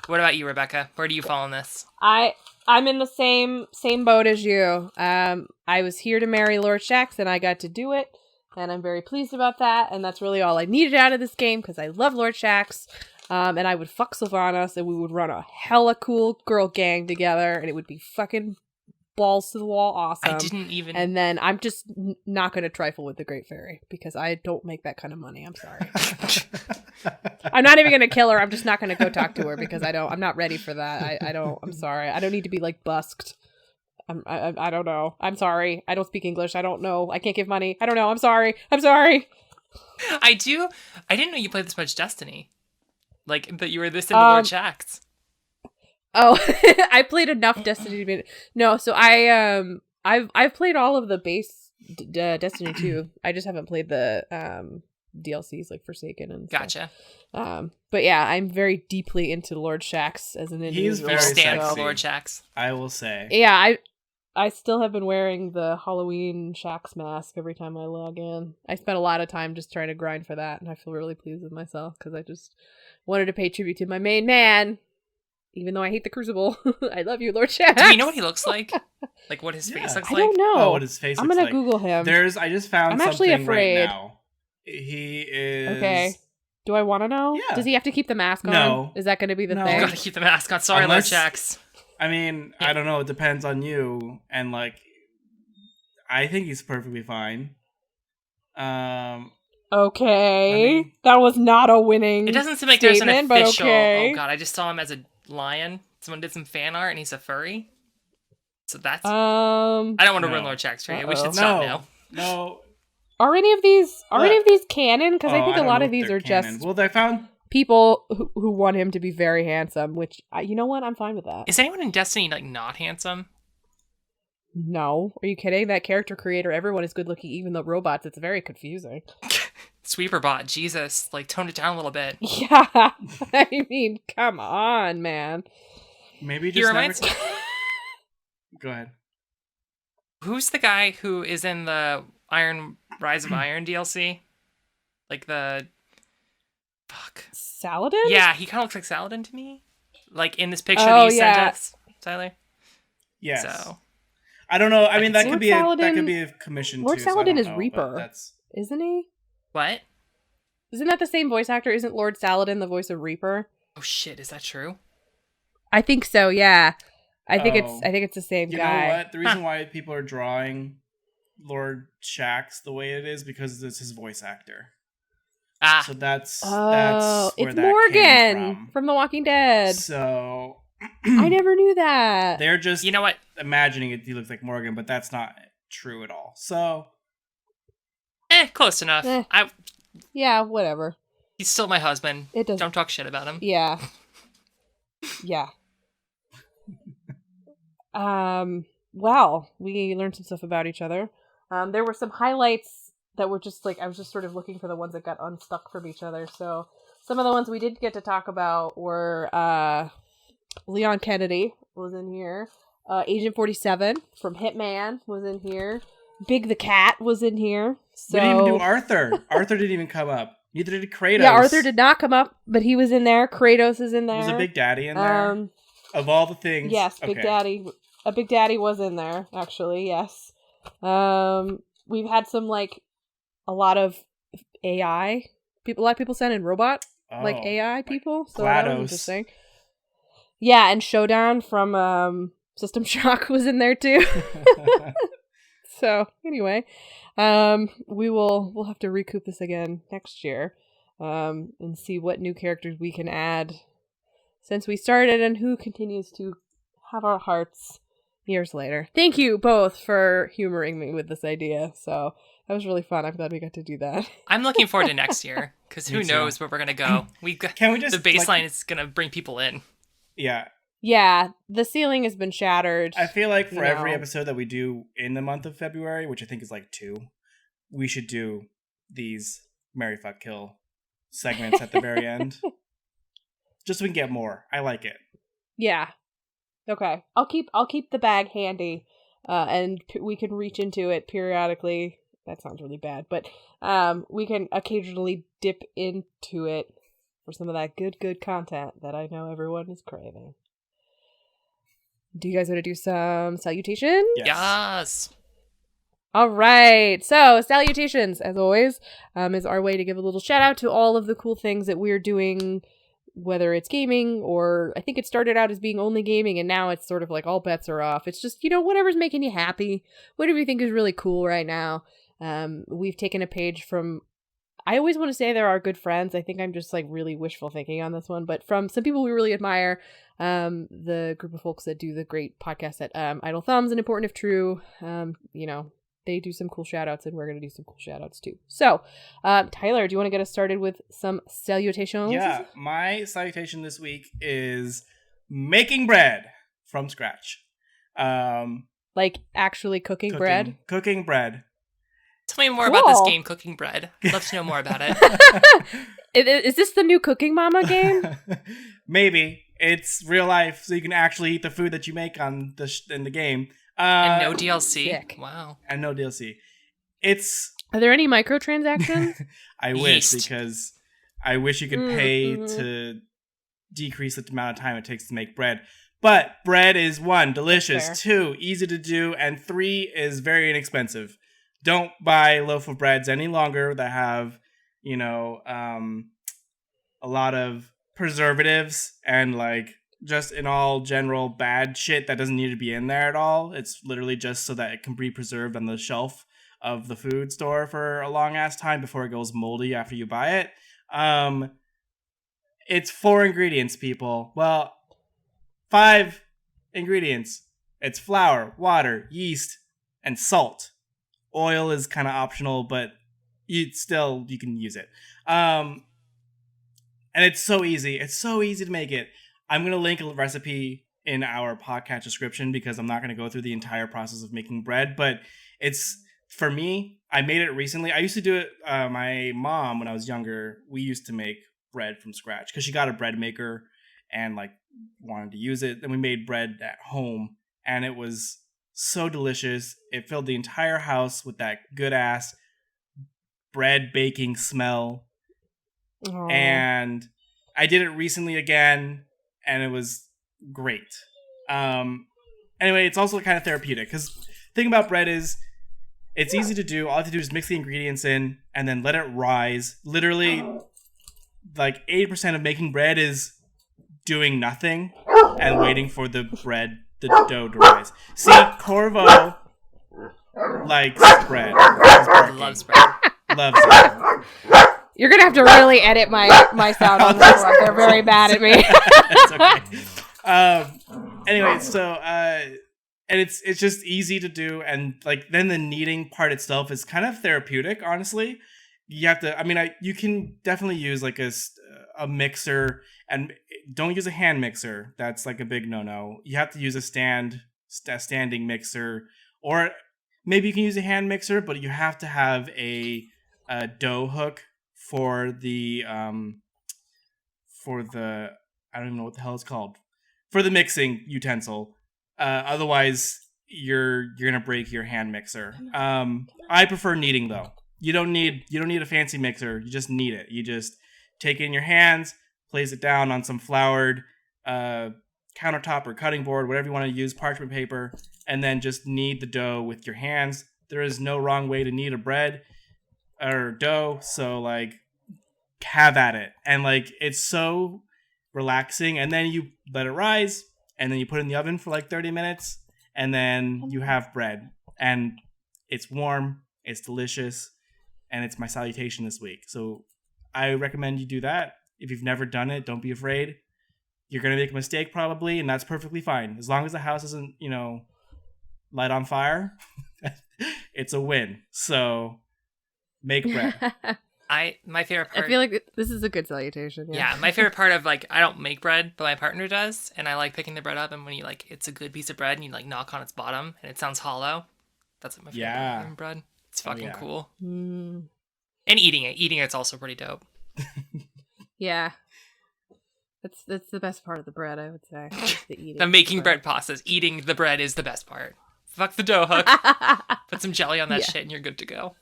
What about you, Rebecca? Where do you fall on this? I'm in the same boat as you. I was here to marry Lord Shax, and I got to do it. And I'm very pleased about that, and that's really all I needed out of this game, because I love Lord Shax, and I would fuck Sylvanas, and we would run a hella cool girl gang together, and it would be fucking balls to the wall awesome. I didn't even... And then I'm just not going to trifle with the Great Fairy, because I don't make that kind of money, I'm sorry. I'm not even going to kill her, I'm just not going to go talk to her, because I'm not ready for that. I'm sorry. I don't need to be, like, busked. I don't know. I'm sorry. I don't speak English. I don't know. I can't give money. I don't know. I'm sorry. I didn't know you played this much Destiny. Like, that you were this into Lord Shax. Oh, I played enough Destiny to be... No, so I've played all of the base Destiny 2. I just haven't played the DLCs like Forsaken and stuff. Gotcha. But yeah, I'm very deeply into Lord Shax as an individual. He's very sexy. Lord Shax. I will say. Yeah, I still have been wearing the Halloween Shax mask every time I log in. I spent a lot of time just trying to grind for that, and I feel really pleased with myself because I just wanted to pay tribute to my main man. Even though I hate the Crucible. I love you, Lord Shax. Do you know what he looks like? Like what his face looks like? I don't know. Oh, what his face looks like. I'm gonna Google him. I just found I'm something actually afraid. right now. He is... Okay. Do I want to know? Yeah. Does he have to keep the mask on? No. Is that going to be the thing? You gotta keep the mask on. Sorry, Lord Shax. I mean, I don't know. It depends on you. And, like, I think he's perfectly fine. Okay. That was not a winning It doesn't seem like there's an official... but okay. Oh, God. I just saw him as a lion. Someone did some fan art, and he's a furry. So that's... I don't want to ruin Lord Shax for you. We should stop now. No. Are any of these canon? Because I think a lot of these are canon. just... Well, they found... people who want him to be very handsome, which, you know what? I'm fine with that. Is anyone in Destiny, like, not handsome? No. Are you kidding? That character creator, everyone is good looking, even the robots. It's very confusing. Sweeperbot, Jesus. Like, tone it down a little bit. Yeah. I mean, come on, man. Maybe just reminds me... Go ahead. Who's the guy who is in the Rise of Iron DLC? Like the... Fuck. Saladin? Yeah, he kind of looks like Saladin to me. Like in this picture that you sent us, Tyler. Yes. So I don't know. I mean, that could be a commission. Lord too, Saladin so is Reaper, isn't he? What? Isn't that the same voice actor? Isn't Lord Saladin the voice of Reaper? Oh shit, is that true? I think so. Yeah, I think Oh. it's the same You guy. know what? The reason why people are drawing Lord Shaxx the way it is because it's his voice actor. Ah, So that's Oh, where it's that Morgan came from The Walking Dead. So I never knew that. they're just you know what? imagining it. He looks like Morgan, but that's not true at all. So Close enough. Eh. Yeah, whatever. He's still my husband. It doesn't. Don't talk shit about him. Yeah. Yeah. Wow, we learned some stuff about each other. There were some highlights that were just like, I was just sort of looking for the ones that got unstuck from each other. So some of the ones we did get to talk about were Leon Kennedy was in here. Agent 47 from Hitman was in here. Big the Cat was in here. So... we didn't even do Arthur. Arthur didn't even come up. Neither did Kratos. Yeah, Arthur did not come up, but he was in there. Kratos is in there. Was a Big Daddy in there? Of all the things. Yes, Big Daddy. A Big Daddy was in there, actually, yes. We've had some, like, a lot of AI. A lot of people sent in robot, like AI people. So that was interesting. Yeah, and Showdown from System Shock was in there, too. So, anyway. We'll have to recoup this again next year. And see what new characters we can add since we started and who continues to have our hearts years later. Thank you both for humoring me with this idea. So that was really fun. I'm glad we got to do that. I'm looking forward to next year because who knows where we're gonna go. Can we just the baseline is gonna bring people in. Yeah. Yeah, the ceiling has been shattered. I feel like for every episode that we do in the month of February, which I think is like 2, we should do these Marry Fuck Kill segments at the very end. Just so we can get more. I like it. Yeah. Okay. I'll keep the bag handy, and we can reach into it periodically. That sounds really bad, but we can occasionally dip into it for some of that good content that I know everyone is craving. Do you guys want to do some salutations? Yes. All right. So, salutations, as always, is our way to give a little shout out to all of the cool things that we're doing, whether it's gaming or I think it started out as being only gaming and now it's sort of like all bets are off. It's just, whatever's making you happy, whatever you think is really cool right now. We've taken a page from, I always want to say they're our good friends. I think I'm just like really wishful thinking on this one, but from some people we really admire, the group of folks that do the great podcast at Idle Thumbs and Important If True, they do some cool shout outs and we're going to do some cool shout outs too. So, Tyler, do you want to get us started with some salutations? Yeah, my salutation this week is making bread from scratch. Like actually cooking bread? Cooking bread. Tell me more about this game, Cooking Bread. I'd love to know more about it. Is this the new Cooking Mama game? Maybe. It's real life, so you can actually eat the food that you make in the game. And no DLC. Sick. Wow. And no DLC. Are there any microtransactions? I wish, because I wish you could pay to decrease the amount of time it takes to make bread. But bread is 1, delicious, 2, easy to do, and 3 is very inexpensive. Don't buy loaf of breads any longer that have, a lot of preservatives and like just in all general bad shit that doesn't need to be in there at all. It's literally just so that it can be preserved on the shelf of the food store for a long ass time before it goes moldy after you buy it. It's 4 ingredients, people. Well, 5 ingredients. It's flour, water, yeast, and salt. Oil is kind of optional, but you can use it. And it's so easy. It's so easy to make it. I'm going to link a recipe in our podcast description because I'm not going to go through the entire process of making bread, but it's, for me, I made it recently. I used to do it, my mom, when I was younger, we used to make bread from scratch because she got a bread maker and like wanted to use it. Then we made bread at home and it was so delicious. It filled the entire house with that good ass bread baking smell. Aww. And I did it recently again and it was great. Anyway, it's also kind of therapeutic because the thing about bread is it's easy to do. All you have to do is mix the ingredients in and then let it rise. Literally, like 80% of making bread is doing nothing and waiting for the dough to rise. See, Corvo likes bread. Loves bread. Loves it. You're gonna have to really edit my sound on this one. They're very mad at me. It's okay. Anyway, so and it's just easy to do, and like then the kneading part itself is kind of therapeutic. Honestly, you have to. I mean, you can definitely use like a mixer, and don't use a hand mixer. That's like a big no-no. You have to use a standing mixer, or maybe you can use a hand mixer, but you have to have a dough hook for the I don't even know what the hell it's called, for the mixing utensil. Otherwise you're gonna break your hand mixer. I prefer kneading though. You don't need a fancy mixer. You just knead it. You just take it in your hands, place it down on some floured countertop or cutting board, whatever you want to use, parchment paper, and then just knead the dough with your hands. There is no wrong way to knead a bread or dough, so like have at it. And like it's so relaxing, and then you let it rise, and then you put it in the oven for like 30 minutes, and then you have bread, and it's warm, it's delicious, and it's my salutation this week. So I recommend you do that. If you've never done it, don't be afraid. You're gonna make a mistake probably, and that's perfectly fine. As long as the house isn't, light on fire, it's a win. So make bread. My favorite part. I feel like this is a good salutation. Yeah, my favorite part of like I don't make bread, but my partner does, and I like picking the bread up. And when you like, it's a good piece of bread, and you like knock on its bottom, and it sounds hollow. That's what my favorite part of bread. It's fucking cool. And eating it's also pretty dope. Yeah, that's the best part of the bread, I would say. The eating. The making bread process. Eating the bread is the best part. Fuck the dough hook. Put some jelly on that shit, and you're good to go.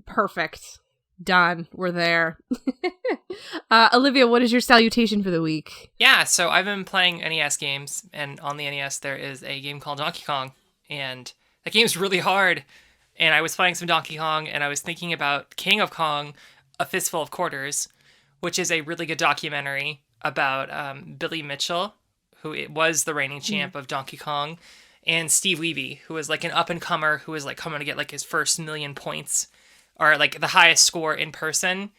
Perfect. Done. We're there. Olivia, what is your salutation for the week? Yeah, so I've been playing NES games, and on the NES there is a game called Donkey Kong, and that game's really hard. And I was playing some Donkey Kong, and I was thinking about King of Kong, A Fistful of Quarters, which is a really good documentary about Billy Mitchell, who was the reigning champ of Donkey Kong, and Steve Wiebe, who was like an up-and-comer who was like coming to get like his first 1,000,000 points, or like the highest score in person.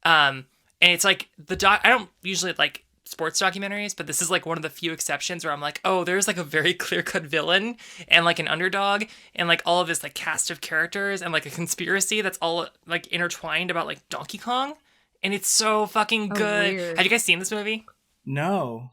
And it's like I don't usually like sports documentaries, but this is like one of the few exceptions where I'm like, oh, there's like a very clear-cut villain and like an underdog and like all of this like cast of characters and like a conspiracy that's all like intertwined about like Donkey Kong. And it's so fucking good. Weird. Have you guys seen this movie? No.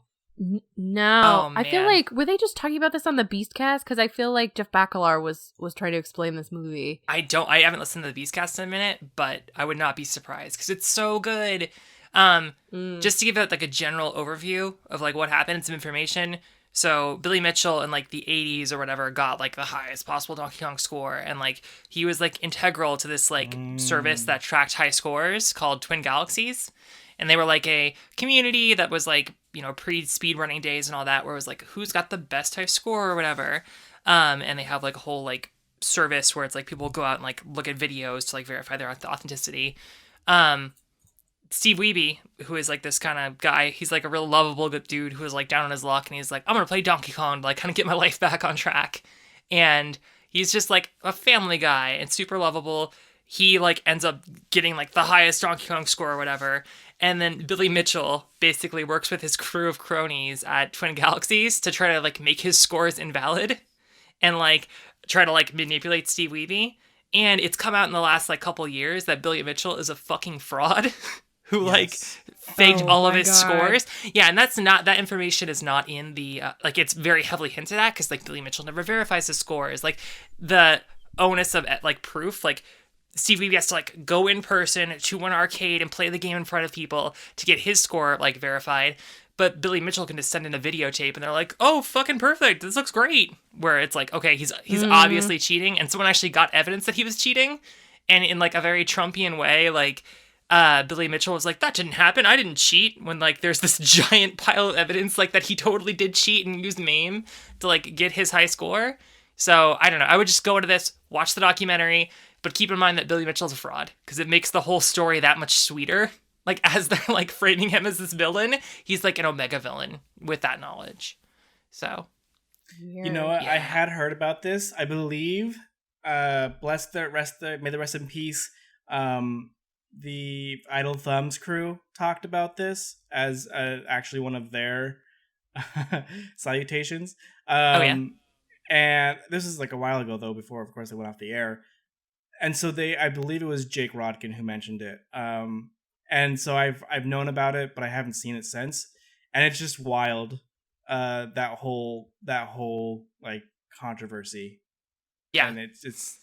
No. Oh, I feel man. like, were they just talking about this on the Beastcast? Because I feel like Jeff Bakalar was trying to explain this movie. I haven't listened to the Beastcast in a minute, but I would not be surprised because it's so good. Just to give it like a general overview of like what happened and some information. So Billy Mitchell in like the 80s or whatever got like the highest possible Donkey Kong score, and like he was like integral to this like service that tracked high scores called Twin Galaxies. And they were like a community that was like, pre-speedrunning days and all that, where it was like, who's got the best high score or whatever. And they have like a whole like service where it's like people go out and like look at videos to like verify their authenticity. Steve Wiebe, who is like this kind of guy, he's like a real lovable good dude who is like down on his luck, and he's like, I'm gonna play Donkey Kong to like kind of get my life back on track. And he's just like a family guy and super lovable. He like ends up getting like the highest Donkey Kong score or whatever. And then Billy Mitchell basically works with his crew of cronies at Twin Galaxies to try to like make his scores invalid and like try to like manipulate Steve Wiebe. And it's come out in the last like couple years that Billy Mitchell is a fucking fraud who like faked all of his scores. Yeah, and that information is not in the like, it's very heavily hinted at because like Billy Mitchell never verifies his scores. Like the onus of like proof, like Steve Wiebe has to like go in person to an arcade and play the game in front of people to get his score like verified. But Billy Mitchell can just send in a videotape and they're like, oh, fucking perfect. This looks great. Where it's like, okay, he's obviously cheating. And someone actually got evidence that he was cheating. And in like a very Trumpian way, like Billy Mitchell was like, that didn't happen. I didn't cheat. When like there's this giant pile of evidence like that he totally did cheat and used MAME to like get his high score. So I don't know. I would just go into this, watch the documentary, but keep in mind that Billy Mitchell's a fraud because it makes the whole story that much sweeter Like, as they're, like, framing him as this villain, he's, like, an Omega villain with that knowledge. So. You know what? Yeah. I had heard about this. I believe, may the rest in peace, the Idle Thumbs crew talked about this as actually one of their salutations. Oh, yeah? And this is like a while ago, though, before, of course, they went off the air. And so I believe it was Jake Rodkin who mentioned it. And so I've known about it, but I haven't seen it since. And it's just wild, that whole like controversy. Yeah. And it's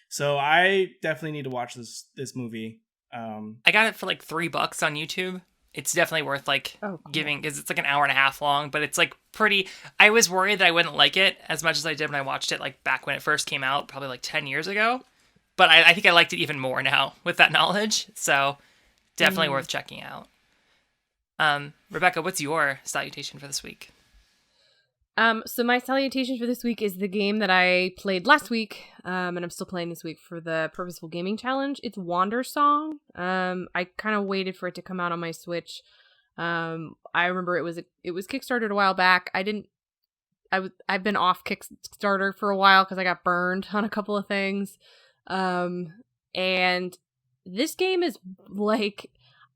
so I definitely need to watch this movie. I got it for like $3 on YouTube. It's definitely worth like giving, because it's like an hour and a half long, but it's like pretty. I was worried that I wouldn't like it as much as I did when I watched it like back when it first came out, probably like 10 years ago. But I think I liked it even more now with that knowledge. So definitely worth checking out. Rebecca, what's your salutation for this week? So my salutation for this week is the game that I played last week, and I'm still playing this week for the Purposeful Gaming Challenge. It's Wandersong. I kind of waited for it to come out on my Switch. I remember it was Kickstarted a while back. I've been off Kickstarter for a while because I got burned on a couple of things. And this game is like,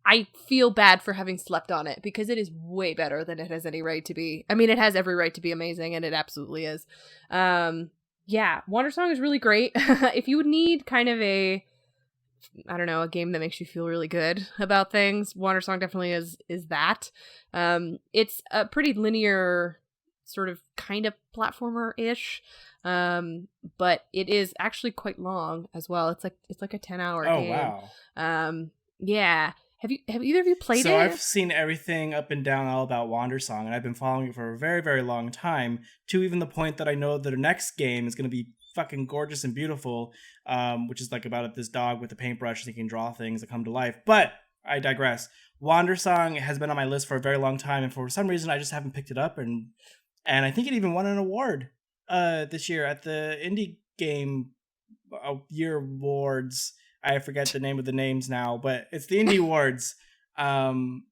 I feel bad for having slept on it because it is way better than it has any right to be. I mean, it has every right to be amazing, and it absolutely is. Yeah, Wandersong is really great. If you would need kind of a game that makes you feel really good about things, Wandersong definitely is that. It's a pretty linear sort of kind of platformer-ish, but it is actually quite long as well. It's like a 10-hour game. Oh wow. Yeah. Have either of you played it? So I've seen everything up and down all about Wandersong, and I've been following it for a very, very long time, to even the point that I know that the next game is going to be fucking gorgeous and beautiful, which is like about this dog with a paintbrush that can draw things that come to life. But I digress. Wandersong has been on my list for a very long time, and for some reason I just haven't picked it up, and I think it even won an award this year at the Indie Game Year Awards. I forget the name of the names now, but it's the Indie Awards. And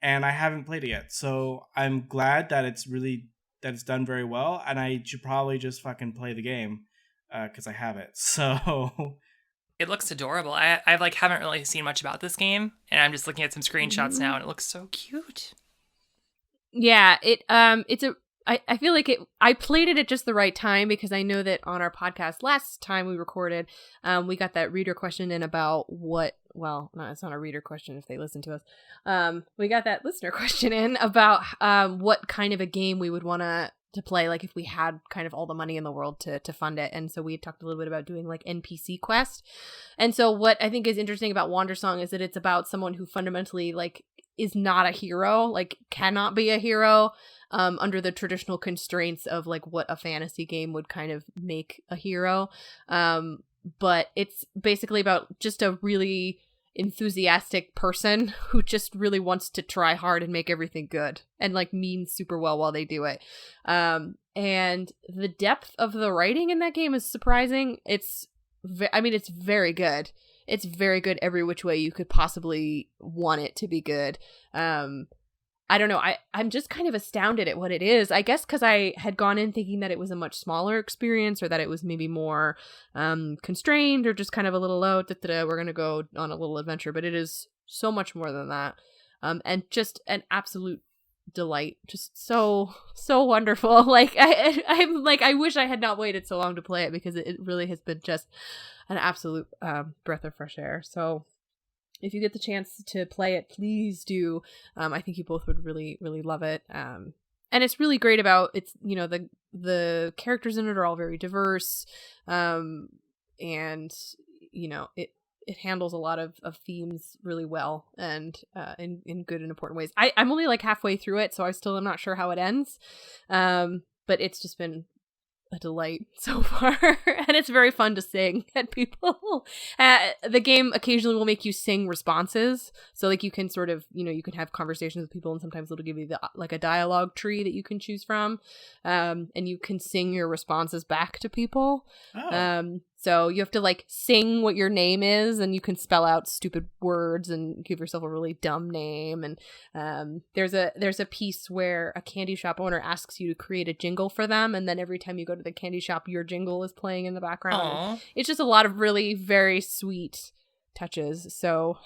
I haven't played it yet. So I'm glad that it's done very well. And I should probably just fucking play the game because I have it. So it looks adorable. I like haven't really seen much about this game, and I'm just looking at some screenshots now, and it looks so cute. Yeah, I feel like I played it at just the right time because I know that on our podcast last time we recorded, we got that reader question in about no, it's not a reader question if they listen to us. We got that listener question in about what kind of a game we would want to play, like if we had kind of all the money in the world to fund it. And so we had talked a little bit about doing like NPC quest. And so what I think is interesting about Wandersong is that it's about someone who fundamentally like is not a hero, like cannot be a hero, under the traditional constraints of like what a fantasy game would kind of make a hero. But it's basically about just a really enthusiastic person who just really wants to try hard and make everything good and like means super well while they do it. And the depth of the writing in that game is surprising. It's very good. It's very good every which way you could possibly want it to be good. I don't know. I'm just kind of astounded at what it is. I guess because I had gone in thinking that it was a much smaller experience, or that it was maybe more constrained, or just kind of a little low. We're going to go on a little adventure, but it is so much more than that. And just an absolute delight. Just so wonderful. Like I'm like, I wish I had not waited so long to play it, because it really has been just an absolute breath of fresh air. So if you get the chance to play it, please do. I think you both would really, really love it. And it's really great about it's, you know, the characters in it are all very diverse. And you know, it handles a lot of themes really well, and in good and important ways. I'm only like halfway through it, so I still am not sure how it ends. But it's just been a delight so far. And it's very fun to sing at people. The game occasionally will make you sing responses, so like you can sort of, you know, you can have conversations with people, and sometimes it'll give you like a dialogue tree that you can choose from, and you can sing your responses back to people. So you have to like sing what your name is, and you can spell out stupid words and give yourself a really dumb name. And there's a piece where a candy shop owner asks you to create a jingle for them, and then every time you go to the candy shop, your jingle is playing in the background. It's just a lot of really very sweet touches. So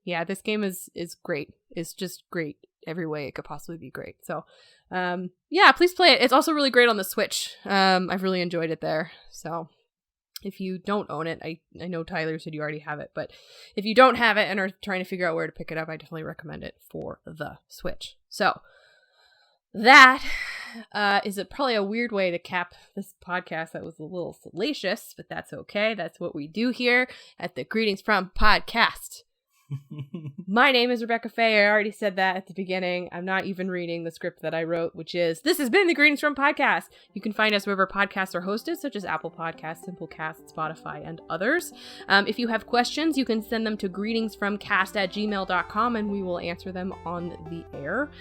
yeah, this game is great. It's just great every way it could possibly be great. So yeah, please play it. It's also really great on the Switch. I've really enjoyed it there. So if you don't own it, I know Tyler said you already have it, but if you don't have it and are trying to figure out where to pick it up, I definitely recommend it for the Switch. So that is probably a weird way to cap this podcast. That was a little salacious, but that's okay. That's what we do here at the Greetings From podcast. My name is Rebecca Faye. I already said that at the beginning. I'm not even reading the script that I wrote, which is, this has been the Greetings From podcast. You can find us wherever podcasts are hosted, such as Apple Podcasts, Simplecast, Spotify, and others. If you have questions, you can send them to greetingsfromcast@gmail.com, and we will answer them on the air.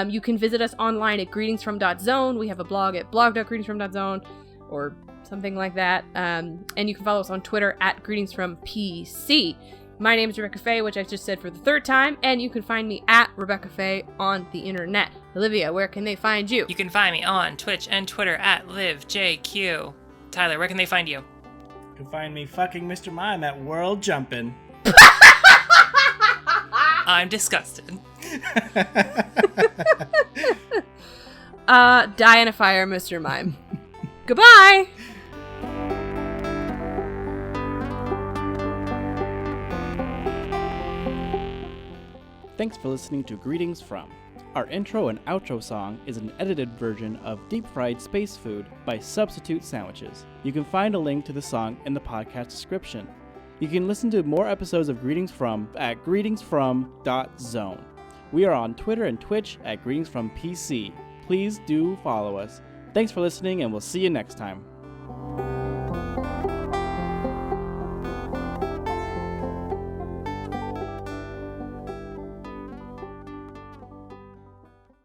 You can visit us online at greetingsfrom.zone. We have a blog at blog.greetingsfrom.zone, or something like that. And you can follow us on Twitter at greetingsfrompc. My name is Rebecca Faye, which I just said for the third time, and you can find me at Rebecca Faye on the internet. Olivia, where can they find you? You can find me on Twitch and Twitter at LivJQ. Tyler, where can they find you? You can find me fucking Mr. Mime at World Jumpin'. I'm disgusted. Die in a fire, Mr. Mime. Goodbye! Thanks for listening to Greetings From. Our intro and outro song is an edited version of Deep Fried Space Food by Substitute Sandwiches. You can find a link to the song in the podcast description. You can listen to more episodes of Greetings From at greetingsfrom.zone. We are on Twitter and Twitch at greetingsfrompc. Please do follow us. Thanks for listening, and we'll see you next time.